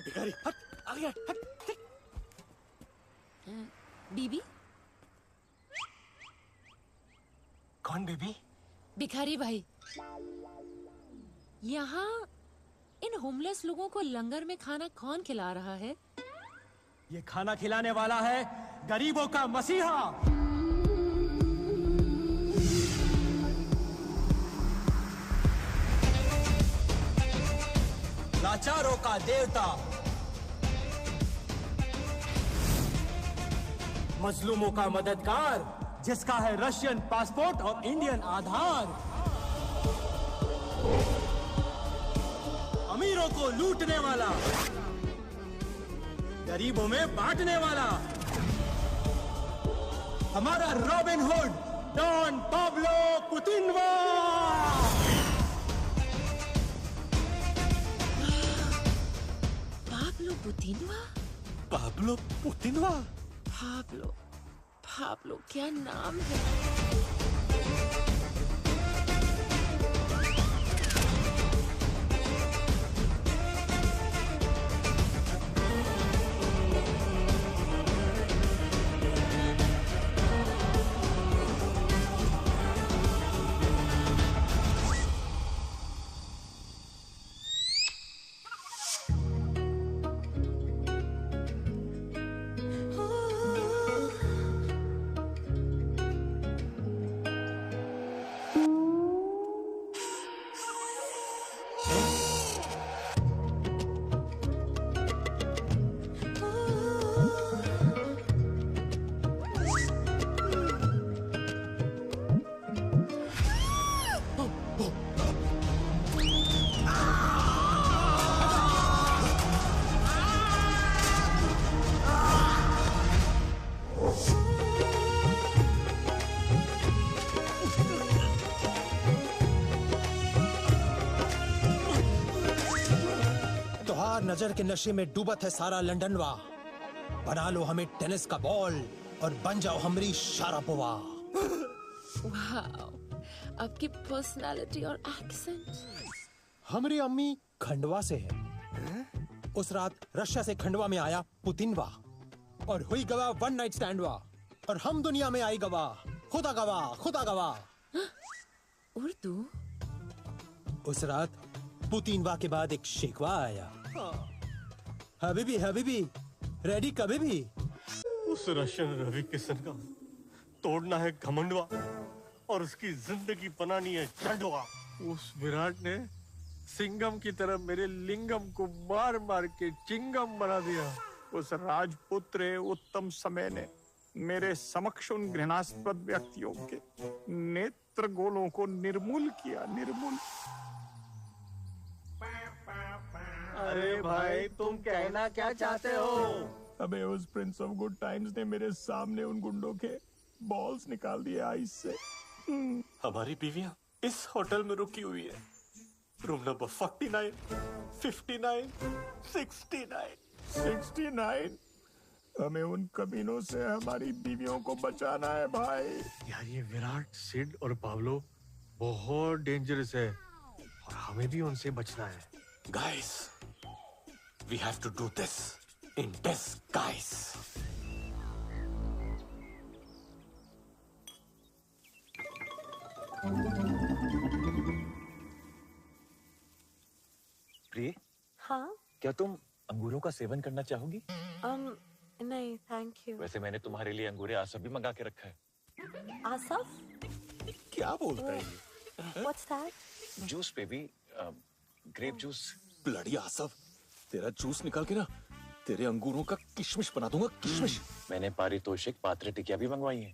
भिखारी हट, आ गया, हट, हट। बीबी? कौन बीबी? भिखारी भाई। यहाँ इन होमलेस लोगों को लंगर में खाना कौन खिला रहा है? ये खाना खिलाने वाला है गरीबों का मसीहा। लाचारों का देवता, मजलूमों का मददगार, जिसका है रशियन पासपोर्ट और इंडियन आधार। अमीरों को लूटने वाला, गरीबों में बांटने वाला, हमारा रॉबिन हुड, डॉन पाब्लो पुतिनवा। पाब्लो पुतिनवा? पाब्लो पुतिनवा? पाब्लो, पाब्लो क्या नाम है? नजर के नशे में डूबत है सारा लंदनवा। बना लो हमें टेनिस का बॉल और बन जाओ हमारी शारापोवा। वाओ, आपकी पर्सनालिटी और एक्सेंट। हमारी अम्मी खंडवा से है। उस रात रशिया से खंडवा में आया पुतिनवा और हुई गवाह वन नाइट स्टैंडवा, और हम दुनिया में आई गवाह, खुदा गवाह, खुदा गवाह। उर्दू? उस रात पुतिनवा के बाद एक शेखवा आया। हबीबी, हबीबी, रेडी कभी भी। उस रशियन रवि किशन का तोड़ना है घमंडवा और उसकी जिंदगी बनानी है चंडवा। उस विराट ने सिंगम की तरह मेरे लिंगम को मार मार के चिंगम बना दिया। उस राजपुत्र उत्तम समय ने मेरे समक्ष उन घृणास्पद व्यक्तियों के नेत्र गोलों को निर्मूल किया, निर्मूल। अरे भाई, तुम कहना क्या चाहते हो? अबे उस प्रिंस ऑफ गुड टाइम्स ने मेरे सामने उन गुंडों के बॉल्स निकाल दिए आइस से। हमारी बीवियां इस होटल में रुकी हुई है। Room number 49, 59, 69। 69? हमें उन कमीनों से हमारी बीवियों को बचाना है भाई। यार ये विराट, सिड और पाब्लो बहुत डेंजरस है और हमें भी उनसे बचना है। Guys, we have to do this in disguise. प्रिय, हाँ क्या तुम अंगूरों का सेवन करना चाहोगी? नहीं थैंक यू। वैसे मैंने तुम्हारे लिए अंगूरे आसफ भी मंगा के रखा है। आसफ? क्या बोलता है ये? What's that? Juice baby, grape juice. Bloody Asaf, तेरा जूस निकाल के ना तेरे अंगूरों का किशमिश बना दूंगा, किशमिश। मैंने पारितोषिक पात्र टिकिया भी मंगवाई है।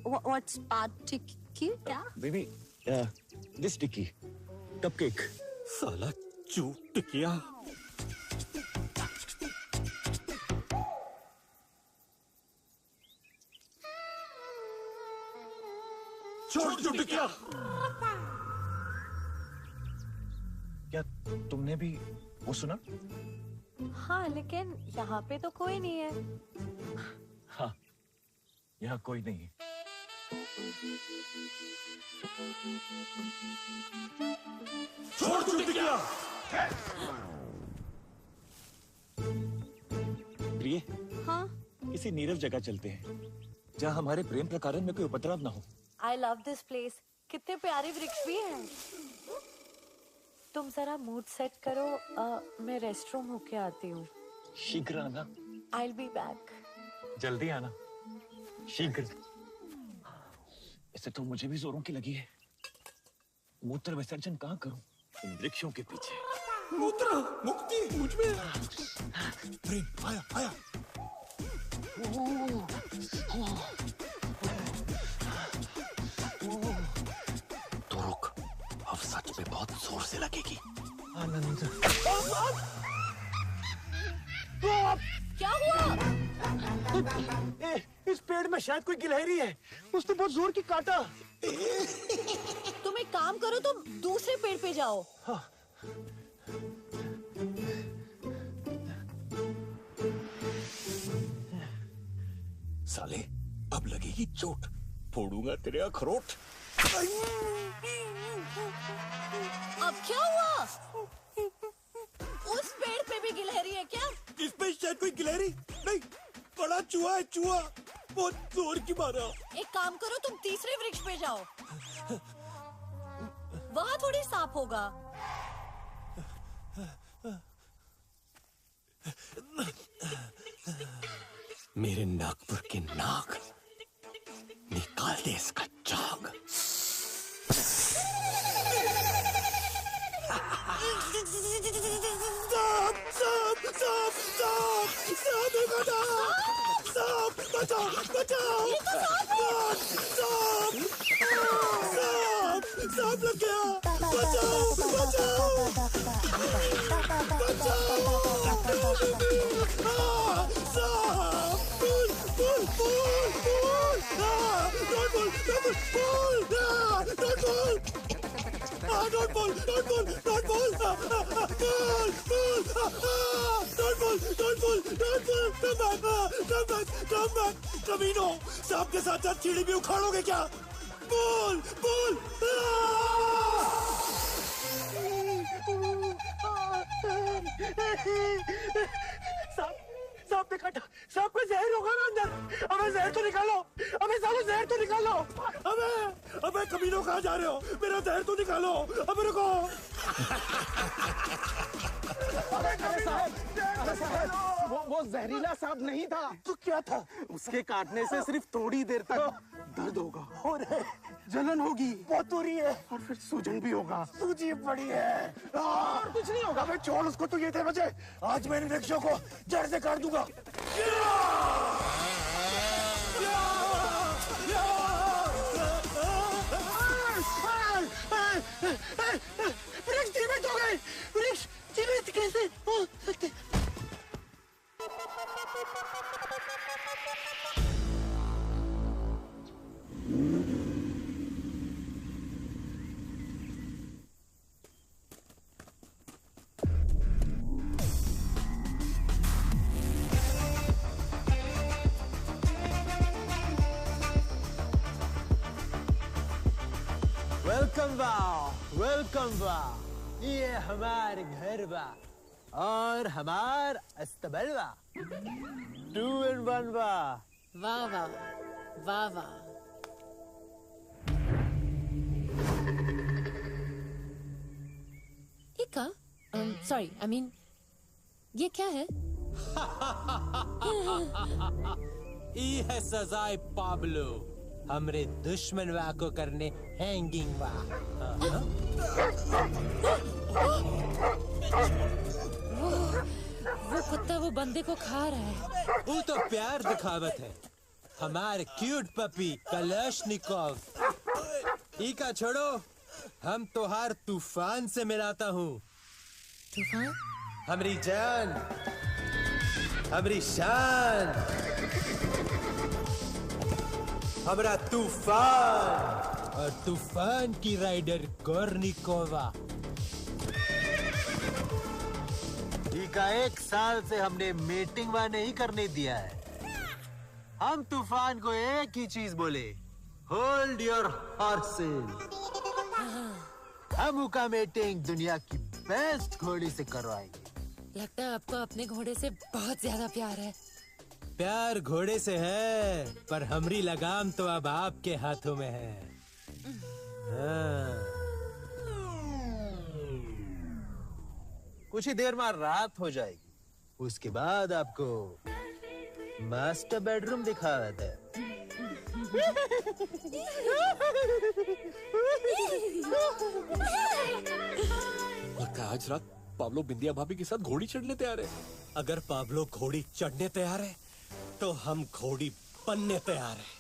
What's पाटिकी? क्या? Baby, this tikki, cupcake. साला चू टिकिया। छोड़ टिकिया। क्या तुमने भी वो सुना? हाँ लेकिन यहाँ पे तो कोई नहीं है। हाँ, यहाँ कोई नहीं है। छोड़ टिकिया। प्रिय, हाँ? किसी नीरव जगह चलते हैं जहाँ हमारे प्रेम प्रकरण में कोई उपद्रव ना हो। I love this place. कितने प्यारे वृक्ष भी हैं। तुम जरा मूड सेट करो, मैं रेस्ट रूम होके आती हूँ। शीघ्र आना। I'll be back. जल्दी आना, शीघ्र। इससे तो मुझे भी जोरों की लगी है। मूत्र विसर्जन कहाँ करूं? इन वृक्षों के पीछे। मूत्र मुक्ति मुझ में। प्रेम आया आया। तो रुक, अब सच में बहुत जोर से लगेगी। आनंद। क्या हुआ? इस पेड़ में शायद कोई गिलहरी है। उसने बहुत जोर की काटा। तुम एक काम करो, तुम दूसरे पेड़ पे जाओ। हाँ। साले, अब लगेगी चोट। फोड़ूंगा तेरे अखरोट। अब क्या हुआ? उस पेड़ पे भी गिलहरी है क्या? इस पे शायद कोई गिलहरी नहीं, बड़ा चूहा है, चूहा बहुत जोर की मारा। एक काम करो, तुम तीसरे वृक्ष पे जाओ। वहाँ थोड़ी सांप होगा। मेरे नागपुर के नाग, निकाल दे इसका जाग। सांप सांप सांप सांप सांप बचाओ, सांप बचाओ बचाओ, सांप सांप सांप लग गया, बचाओ बचाओ बचाओ। सांप pull pull pull pull, don't pull don't pull, don't pull, don't pull, don't pull, don't pull, pull, pull, don't pull, don't pull, don't pull, come back, come back, come back, कमीनो, सांप के साथ साथ चीड़ी भी उखाड़ोगे क्या? पुल, पुल, सांप ने काटा। सांप में जहर होगा ना अंदर। अबे जहर तो निकालो, अबे सालो जहर तो निकालो। अबे कमीनो कहाँ जा रहे हो? मेरा जहर तो निकालो, अबे रुको। वो जहरीला सांप नहीं था। तो क्या था? उसके काटने से सिर्फ थोड़ी देर तक दर्द होगा और जलन होगी, बहुत हो रही है, और फिर सूजन भी होगा। सूजी पड़ी है और कुछ नहीं होगा। अबे छोड़ उसको, तो ये थे बचे। आज मैं इन वृक्षों को जड़ से काट दूंगा। वृक्ष जीवित हो गए। वृक्ष जीवित कैसे हो सकते? वेलकम बा। ये हमार घर बा और हमार अस्तबल बा। 2 in 1 बा। वाह वाह वाह वाह। इका, सॉरी, आई मीन ये क्या है? ई है सजाए पाब्लो, हमरे दुश्मन वा को करने हैंगिंग वा। वो कुत्ता वो बंदे को खा रहा है। वो तो प्यार दिखावत है। हमारे क्यूट पपी कलशनिकोव। इका छोड़ो, हम तोहार तूफान से मिलाता हूँ। तूफान? हमरी जान, हमरी शान, हमरा तूफान और तूफान की राइडर गोर्निकोवा। का 1 साल से हमने मीटिंग वा नहीं करने दिया है। हम तूफान को एक ही चीज बोले, होल्ड योर हॉर्सेस। हम उका मीटिंग दुनिया की बेस्ट घोड़ी से करवाएंगे। लगता है आपको अपने घोड़े से बहुत ज्यादा प्यार है। प्यार घोड़े से है, पर हमरी लगाम तो अब आपके हाथों में है। हाँ। कुछ ही देर में रात हो जाएगी, उसके बाद आपको मास्टर बेडरूम दिखा देता है। लगता है आज रात पाब्लो बिंदिया भाभी के साथ घोड़ी चढ़ने तैयार है। अगर पाब्लो घोड़ी चढ़ने तैयार है तो हम घोड़ी बनने तैयार है।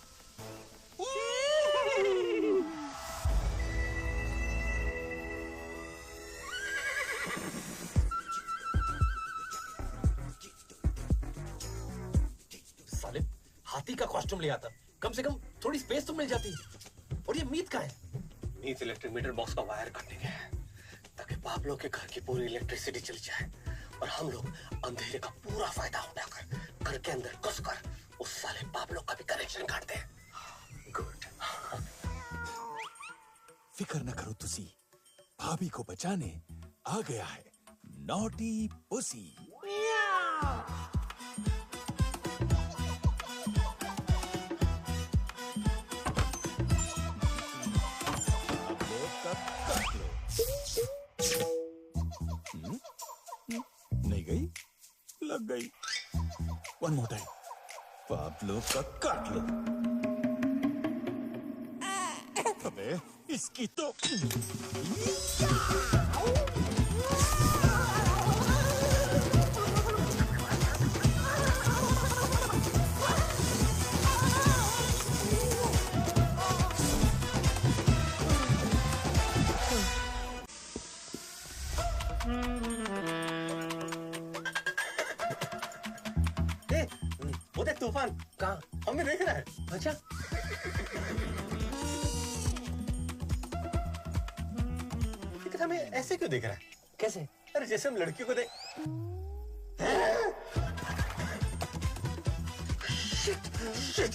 साले हाथी का कॉस्ट्यूम ले आता, कम से कम थोड़ी स्पेस तो मिल जाती। और ये मीत का है? मीत इलेक्ट्रिक मीटर बॉक्स का वायर काटने गया है ताकि पाब्लो के घर की पूरी इलेक्ट्रिसिटी चली जाए और हम लोग अंधेरे का पूरा फायदा उठाकर घर के अंदर घुसकर उस साले पाब्लो का भी कनेक्शन काटते हैं। गुड। फिक्र न करो तुसी, भाभी को बचाने आ गया है नॉटी पुसी। नहीं गई, लग गई। वन मोर टाइम, पाब्लो का काट लो। अबे इसकी तो वो देख तूफान कहाँ हमें देख रहा है। अच्छा लेकिन हमें ऐसे क्यों देख रहा है? कैसे? अरे जैसे हम लड़कियों को देख। Shit, shit.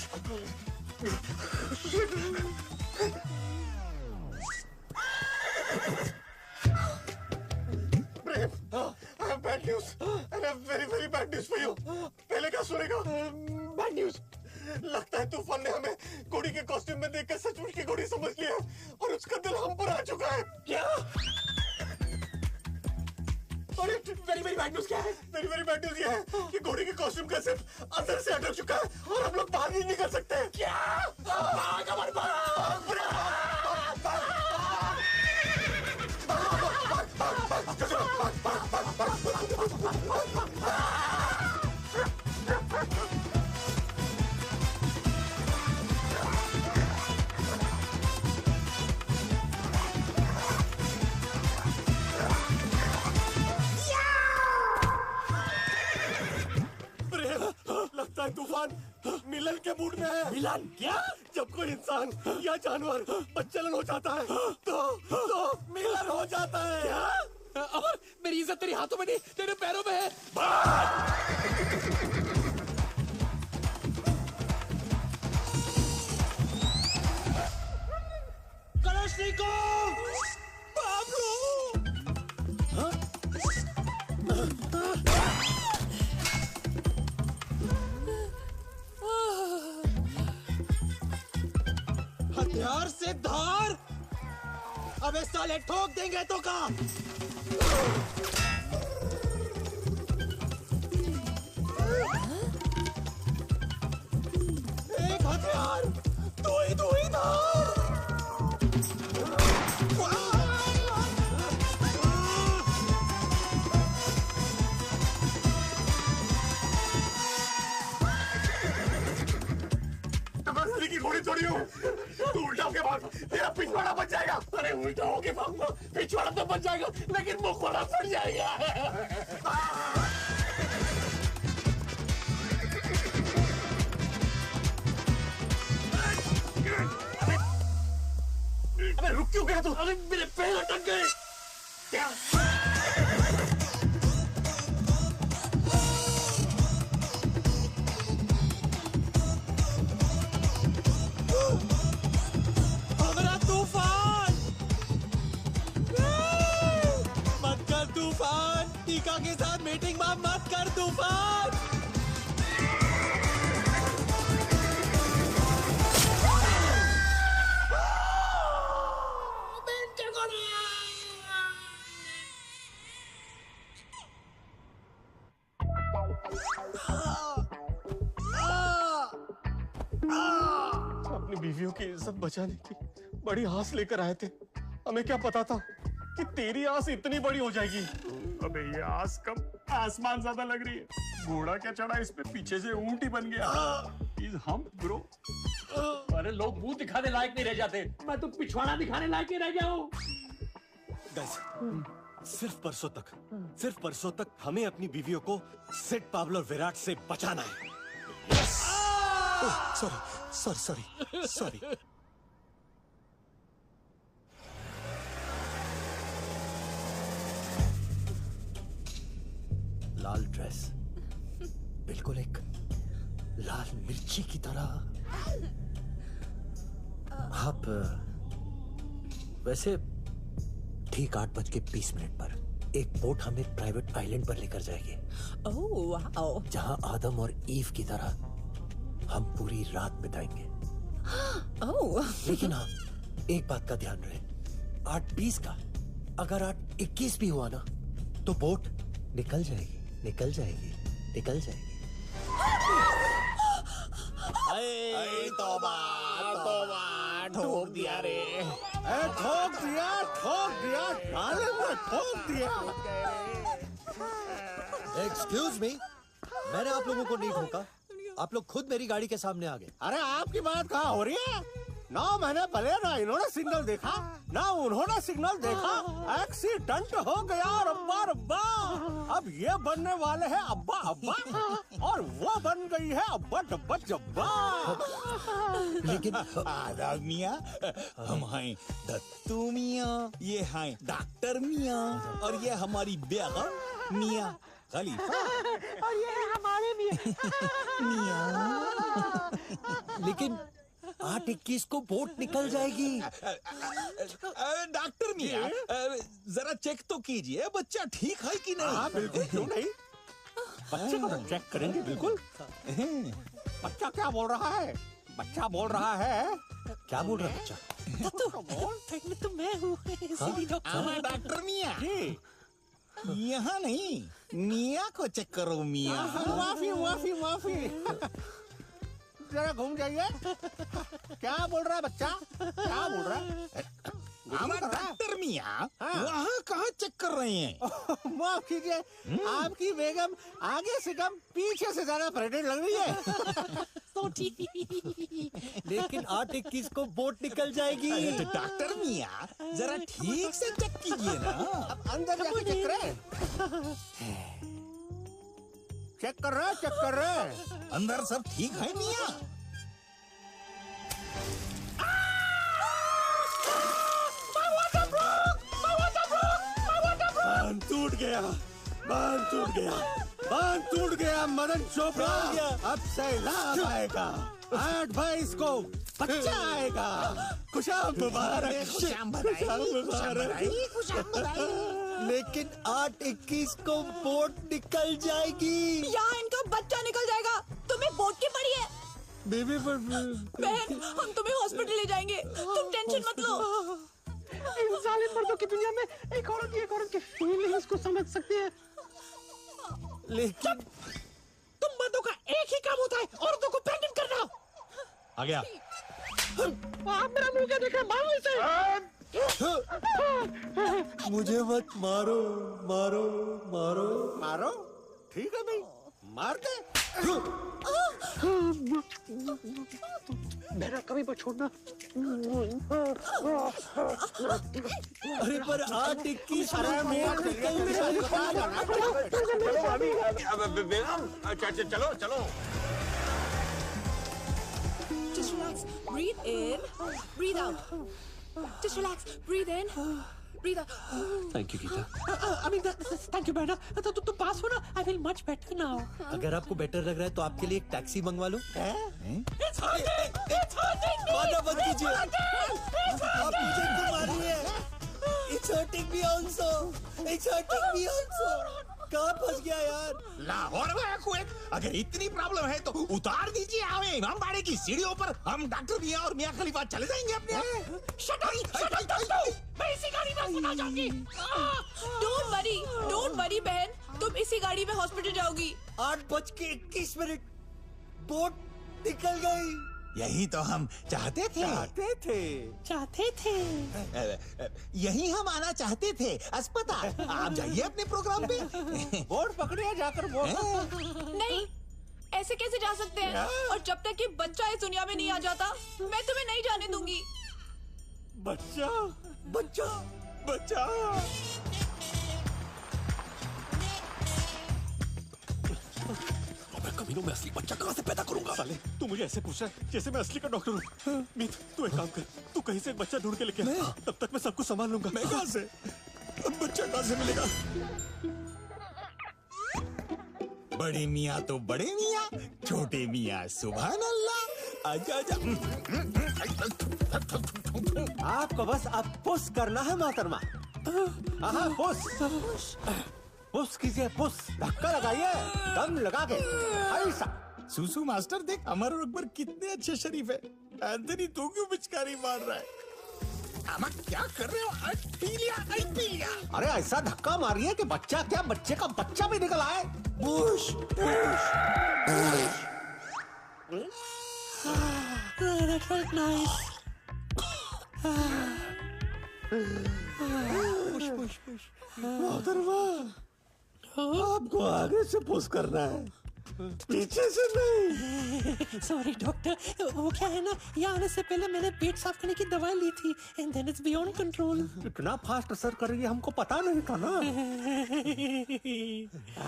Prem, I have bad news. I have very very bad news for you. पहले क्या सुनेगा? Bad news. लगता है तूफान ने हमें घोड़ी के कॉस्ट्यूम में देखकर सचमुच की घोड़ी समझ लिया है और उसका दिल हम पर आ चुका है। क्या? और वेरी वेरी बैड न्यूज़ क्या है? वेरी वेरी बैड न्यूज़ ये है कि घोड़ी के कॉस्ट्यूम का सिर्फ अंदर से अटक चुका है और हम लोग बाहर नहीं निकल सकते। क्या? भाग हमारे लगता है तूफान मिलन के मूड में है। मिलन? क्या? जब कोई इंसान या जानवर बच्चलन हो जाता है तो मिलन हो जाता है। क्या? और मेरी इज्जत तेरे हाथों में नहीं, तेरे पैरों में है। कलशनिकोव! धार से धार। अबे साले ठोक देंगे तो का। एक हथियार, दो ही धार। की घोड़ी थोड़ी हो, तू उल्टा होके भाग, तेरा पिछवाड़ा बच जाएगा। अरे उल्टा होके भागूंगा, पिछवाड़ा तो बच जाएगा, लेकिन मुखवाड़ा फट जाएगा। अबे रुक क्यों गया तू? अरे मेरे पैर अटक गए। क्या? टीका के साथ मीटिंग मत कर तूफान। अपनी बीवियों की इज्जत बचाने की बड़ी आस लेकर आए थे। हमें क्या पता था कि तेरी आस इतनी बड़ी हो जाएगी। अबे ये आस कम आसमान ज्यादा लग रही है। घोड़ा क्या चढ़ा इस पे, पीछे से ऊंट ही बन गया। He's hump, bro. अरे लोग मुंह दिखाने लायक नहीं रह जाते, मैं तो पिछवाड़ा दिखाने लायक ही रह जाऊं। सिर्फ परसों तक हमें अपनी बीवियों को सेट पाब्लो विराट से बचाना है। सॉरी। लाल ड्रेस, बिल्कुल एक लाल मिर्ची की तरह। आप वैसे ठीक 8:20 पर एक बोट हमें प्राइवेट आइलैंड पर लेकर जाएगी। Oh wow. जहां आदम और ईव की तरह हम पूरी रात बिताएंगे। ओह। लेकिन हाँ, एक बात का ध्यान रहे, 8:20 का अगर 8:21 भी हुआ ना तो बोट निकल जाएगी। तौबा, ठोक दिया रे। ठोक दिया। एक्सक्यूज मी, मैंने आप लोगों को नहीं ठोका, आप लोग खुद मेरी गाड़ी के सामने आ गए। अरे आपकी बात कहाँ हो रही है? 9 महीने पहले ना इन्होंने सिग्नल देखा ना उन्होंने सिग्नल देखा। एक्सीडेंट हो गया रब्बा। अब ये बनने वाले हैं अब्बा और वो बन गई है अब्बा डब्बा जब्बा। लेकिन आदाब मियाँ, हम हैं दत्तू मियाँ, ये हैं डॉक्टर मियाँ और ये हमारी बेगम मियाँ खलीफा और ये हमारे मियाँ। लेकिन 8:21 को बोट निकल जाएगी। डॉक्टर मियाँ, जरा चेक तो कीजिए बच्चा ठीक है कि नहीं। हाँ बिल्कुल, क्यों नहीं, बच्चे को तो चेक करेंगे बिल्कुल। बच्चा क्या बोल रहा है? क्या बोल रहा है बच्चा? तो मैं हूँ डॉक्टर मियाँ, यहाँ नहीं, मियाँ को चेक करो मियाँ। माफी। जरा घूम जाइए। क्या बोल रहा है बच्चा? क्या बोल रहा है? डॉक्टर मियाँ, वहाँ कहाँ चेक कर रहे हैं? माफ कीजिए, आपकी बेगम आगे से कम पीछे से ज्यादा प्रेग्नेंट लग रही है। तो ठीक। लेकिन 8:21 को बोट निकल जाएगी। डॉक्टर मियाँ, जरा ठीक से चेक कीजिए ना। अब अंदर जाके चेक करें। चेक कर रहे हैं। अंदर सब ठीक है मियाँ? बांध टूट गया मदन चोपड़ा। अब सैलाब आएगा। 8:22 को बच्चा आएगा। खुशाम मुबारक। लेकिन 8:21 को बोट निकल जाएगी। यहाँ इनका बच्चा निकल जाएगा। तुम्हें बोट की पड़ी है। बेबी पर बहन, हम तुम्हें हॉस्पिटल ले जाएंगे, तुम टेंशन मत लो। इन जालिम मर्दों की दुनिया में एक औरत की फीलिंग्स को समझ सकती है। लेकिन तुम मर्दों का एक ही काम होता है, औरतों को प्रेग्नेंट करना। आ गया। आप मेरा मुंह क्या देख रहे हैं? मारो इसे। मुझे मत मारो, मारो, मारो, मारो। ठीक है भाई, मार दे। मेरा कभी मत छोड़ना। अरे पर 8:21 मिनट चलो चलो। Just relax, breathe in, breathe out. Just relax, breathe in, breathe out. Thank you Geeta. Thank you, Bernard. तुम पास हो ना? I feel much better now. अगर आपको बेटर लग रहा है तो आपके लिए एक टैक्सी मंगवा लो। It's hurting! It's hurting me! माना मत कीजिए। आप मुझे क्यों मारिए? It's hurting me also. It's hurting me also. कहाँ फंस गया यार? लाहौर में कुएत, अगर इतनी प्रॉब्लम है तो उतार दीजिए हमें इमामबाड़े की सीढ़ियों पर। हम डॉक्टर मियां और मियां खलीफा चले जाएंगे अपने। Shut up! मैं इसी गाड़ी में हॉस्पिटल जाऊंगी। Don't worry बहन, तुम इसी गाड़ी में हॉस्पिटल जाओगी। 8:21 बोट निकल गई। यही तो हम चाहते थे। यही हम आना चाहते थे अस्पताल। आप जाइए अपने प्रोग्राम पे। बोर्ड पकड़िए जाकर बोर्ड। नहीं, ऐसे कैसे जा सकते हैं? और जब तक कि बच्चा इस दुनिया में नहीं आ जाता, मैं तुम्हें नहीं जाने दूंगी। बच्चा, बच्चा, बच्चा। मैं कमीनों में असली बच्चा कहाँ से पैदा करूंगा? साले, तू मुझे ऐसे पूछ रहा है जैसे मैं असली का डॉक्टर हूँ। मीत, तू एक काम कर, तू कहीं से एक बच्चा ढूंढ के लेके आ, तब तक मैं सब कुछ संभाल लूंगा। मैं कहाँ से? बच्चा कहाँ से मिलेगा? बड़े मियाँ तो बड़े मियाँ, छोटे मियाँ सुभान अल्लाह। आजा आजा। आपको बस अब पुश करना है मोहतरमा। हाँ, पुश पुश कीजिए, पुश। धक्का लगाइए, दम लगा के। ऐसा। सुसु मास्टर देख, अमर और अकबर कितने अच्छे शरीफ है। एंथनी तू क्यों पिचकारी मार रहा है? अमा क्या कर रहे हो? पी लिया। अरे ऐसा धक्का मारिए कि बच्चा क्या, बच्चे का बच्चा भी निकल आए। Push push. That felt nice. Push. मोहतरमा, आपको आगे से पुश करना है, पीछे से नहीं। सॉरी डॉक्टर, वो क्या है ना, यहाँ आने से पहले मैंने पेट साफ करने की दवाई ली थी, and then it's beyond control. इतना फास्ट असर करेगी हमको पता नहीं था ना।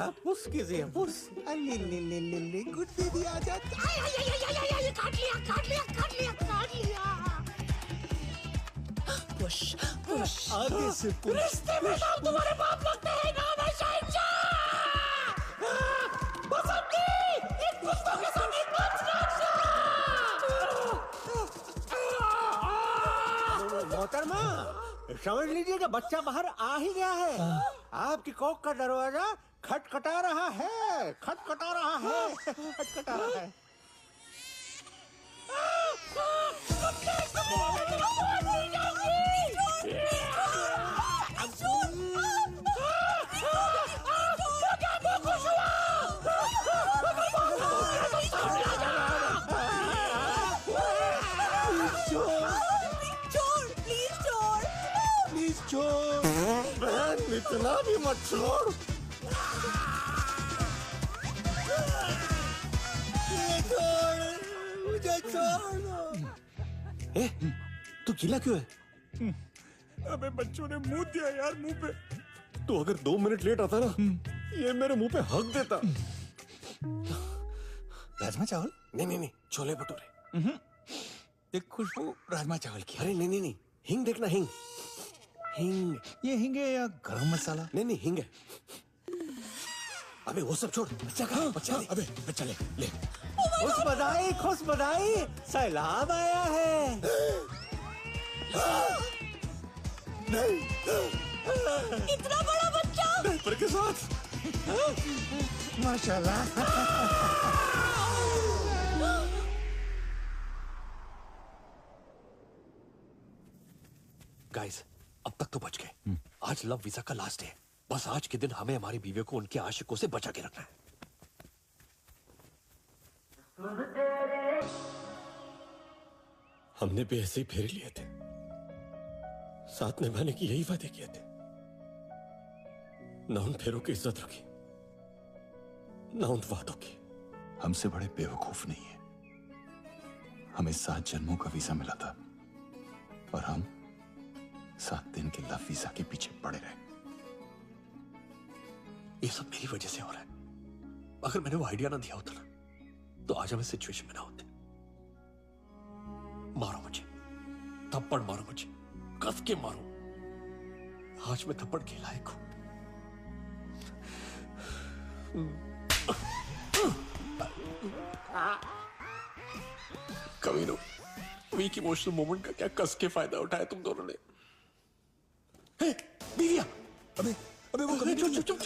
आप पुश कीजिए, पुश। ले गुड बेबी आ जा। काट लिया। पुश। आगे से पुश। रिश्ते में सब तुम्हारे बाप लगते हैं ना, मैं शहंशाह। मोहतरमा, समझ लीजिए कि बच्चा बाहर आ ही गया है। आपकी कोख का दरवाजा खटखटा रहा है। छोड़ बहन, इतना भी मत छोड़। मुझे छोड़। ए, तू गीला क्यों है? अबे बच्चों ने मुंह दिया यार मुंह पे। तू अगर 2 मिनट लेट आता ना, ये मेरे मुंह पे हक देता। राजमा चावल? नहीं, छोले भटूरे। एक खुशबू राजमा चावल की। अरे नहीं, हिंग देखना, हिंग। ये हिंग है या गरम मसाला? नहीं, हिंग है। अबे वो सब छोड़, बच्चा कहाँ? बच्चा दे। अबे बच्चा ले। खुश बधाई, सैलाब आया है। नहीं, इतना बड़ा बच्चा डायपर के साथ। माशाल्लाह। गाइस, अब तक तो बच गए। आज लव वीजा का लास्ट डे है। बस आज के दिन हमें हमारी बीवियों को उनके आशिकों से बचा के रखना है। हमने भी ऐसे ही फेरे लिए थे, साथ निभाने की यही वादे किए थे। न उन फेरों की इज्जत रखी, न उन वादों की। हमसे बड़े बेवकूफ नहीं है। हमें 7 जन्मों का वीजा मिला था और हम 7 दिन के लव वीजा के पीछे पड़े रहे। ये सब मेरी वजह से हो रहा है। अगर मैंने वो आइडिया ना दिया होता ना, तो आज हम इस सिचुएशन में ना होते। मारो मुझे, थप्पड़ मारो मुझे, कस के मारो। आज मैं थप्पड़ के लायक हूं। कमीनो, वीक इमोशनल मोमेंट का क्या कस के फायदा उठाया तुम दोनों ने? बीविया, अबे वो कभी चुप।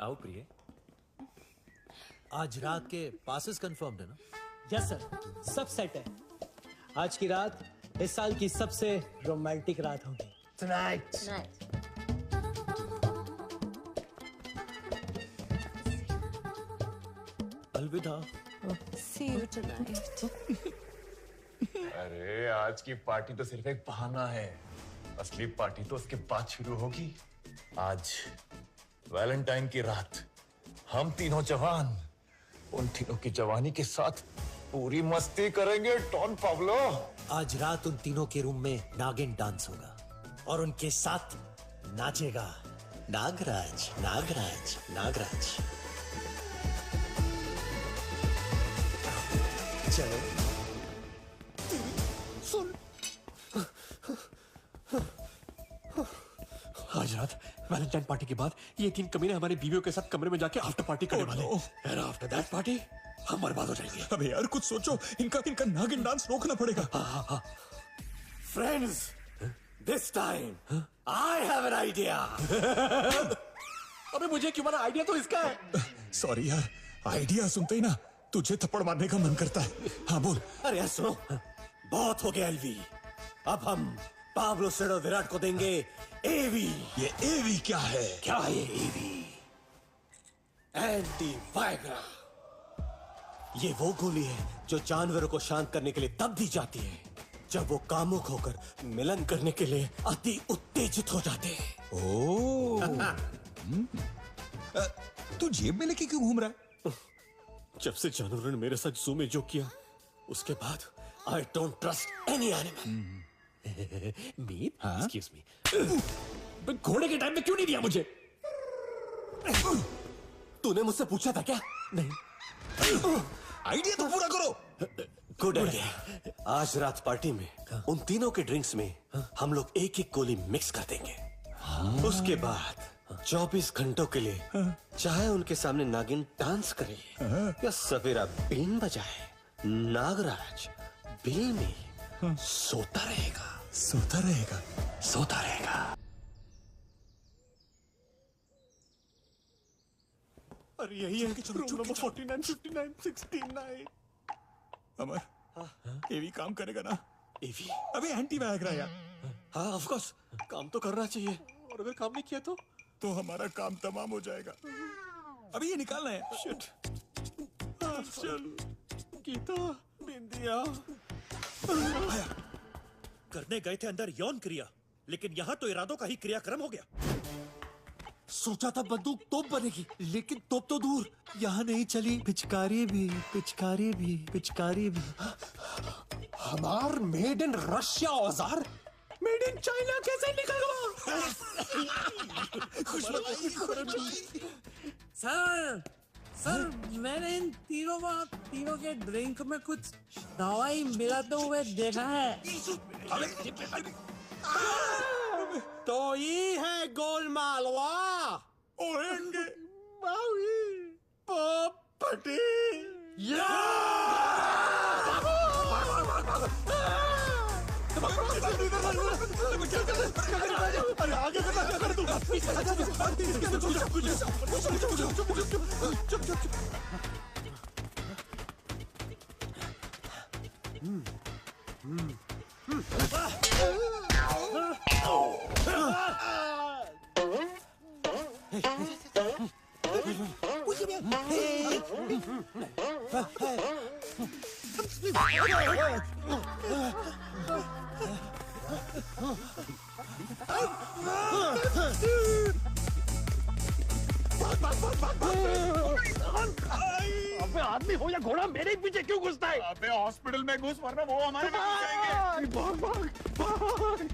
आओ प्रिय। आज रात के पासेस कंफर्म्ड है ना? यस सर, सब सेट है। आज की रात इस साल की सबसे रोमांटिक रात होगी। Tonight. अलविदा। See you tonight. अरे आज की पार्टी तो सिर्फ एक बहाना है, असली पार्टी तो उसके बाद शुरू होगी। आज वैलेंटाइन की रात हम तीनों जवान उन तीनों की जवानी के साथ पूरी मस्ती करेंगे। डॉन पाब्लो, आज रात उन तीनों के रूम में नागिन डांस होगा और उनके साथ नाचेगा नागराज। नागराज नागराज। चलो सुन, आज रात वैलेंटाइन पार्टी के बाद ये 3 कमीने हमारी बीवियों के साथ कमरे में जाके आफ्टर पार्टी करने वाले हैं। आफ्टर दैट पार्टी हम बर्बाद हो जाएंगे। अबे यार कुछ सोचो, इनका नागिन डांस रोकना पड़ेगा। Friends, this time I have an idea. अबे मुझे क्यों मना? आइडिया तो इसका है। सॉरी यार, आइडिया सुनते ही ना तुझे थप्पड़ मारने का मन करता है। हाँ बोल। अरे यार सुनो, बहुत हो गया एलवी। अब हम पाब्लो सेडो विराट को देंगे एवी। ये एवी क्या है? क्या है एवी? Anti Viagra. ये वो गोली है जो जानवरों को शांत करने के लिए तब दी जाती है जब वो कामुक होकर मिलन करने के लिए अति उत्तेजित हो जाते हैं। ओह। तू जेब में लेके क्यों घूम रहा है? जब से जानवरों ने मेरे साथ जू में जो किया, उसके बाद I don't trust any animal. Meet, excuse me, घोड़े के टाइम में क्यों नहीं दिया मुझे? तूने मुझसे पूछा था क्या? नहीं। आइडिया तो पूरा करो। Good idea. आज रात पार्टी में उन तीनों के ड्रिंक्स में हम लोग एक गोली मिक्स कर देंगे। उसके बाद 24 घंटों के लिए चाहे उनके सामने नागिन डांस करे या सवेरा बीन बजाए, नागराज बिल में सोता रहेगा। सोता रहेगा। सोता रहेगा। अरे यही है कि रूम नंबर 49, 59, 69। अमर, एवी काम करेगा ना? एवी? अबे एंटी वायग्रा यार। हाँ ऑफ कोर्स, काम तो करना चाहिए। और अगर काम नहीं किया तो हमारा काम तमाम हो जाएगा। अभी ये निकालना है। शिट। चल गीता, बिंदिया। करने गए थे अंदर यौन क्रिया, लेकिन यहाँ तो इरादों का ही क्रियाक्रम हो गया। सोचा था बंदूक तोप बनेगी, लेकिन तोप तो दूर, यहाँ नहीं चली पिचकारी भी, पिचकारी भी, पिचकारी भी। हमार मेड इन रशिया औजार मेड इन चाइना कैसे निकल गया? सर मैंने इन तीनों के ड्रिंक में कुछ दवाई मिलाते हुए देखा है। तो ये है गोलमालवा। ओएंगे बावी पोपटी। अबे आदमी हो या घोड़ा मेरे ही पीछे क्यों घुसता है? अबे हॉस्पिटल में घुस वरना वो हमारे में घुस जाएंगे। भाग भाग भाग।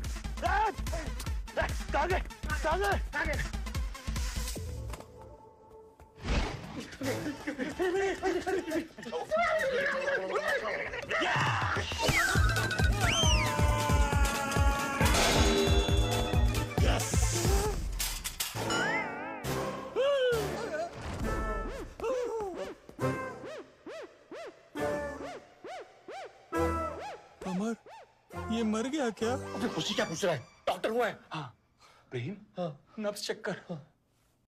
कहाँ गए? कहाँ गए? अमर, ये मर गया क्या? अबे खुशी क्या पूछ रहा है? डॉक्टर हुआ है। हाँ। प्रेम? हाँ। नब्ज चेक कर। हाँ।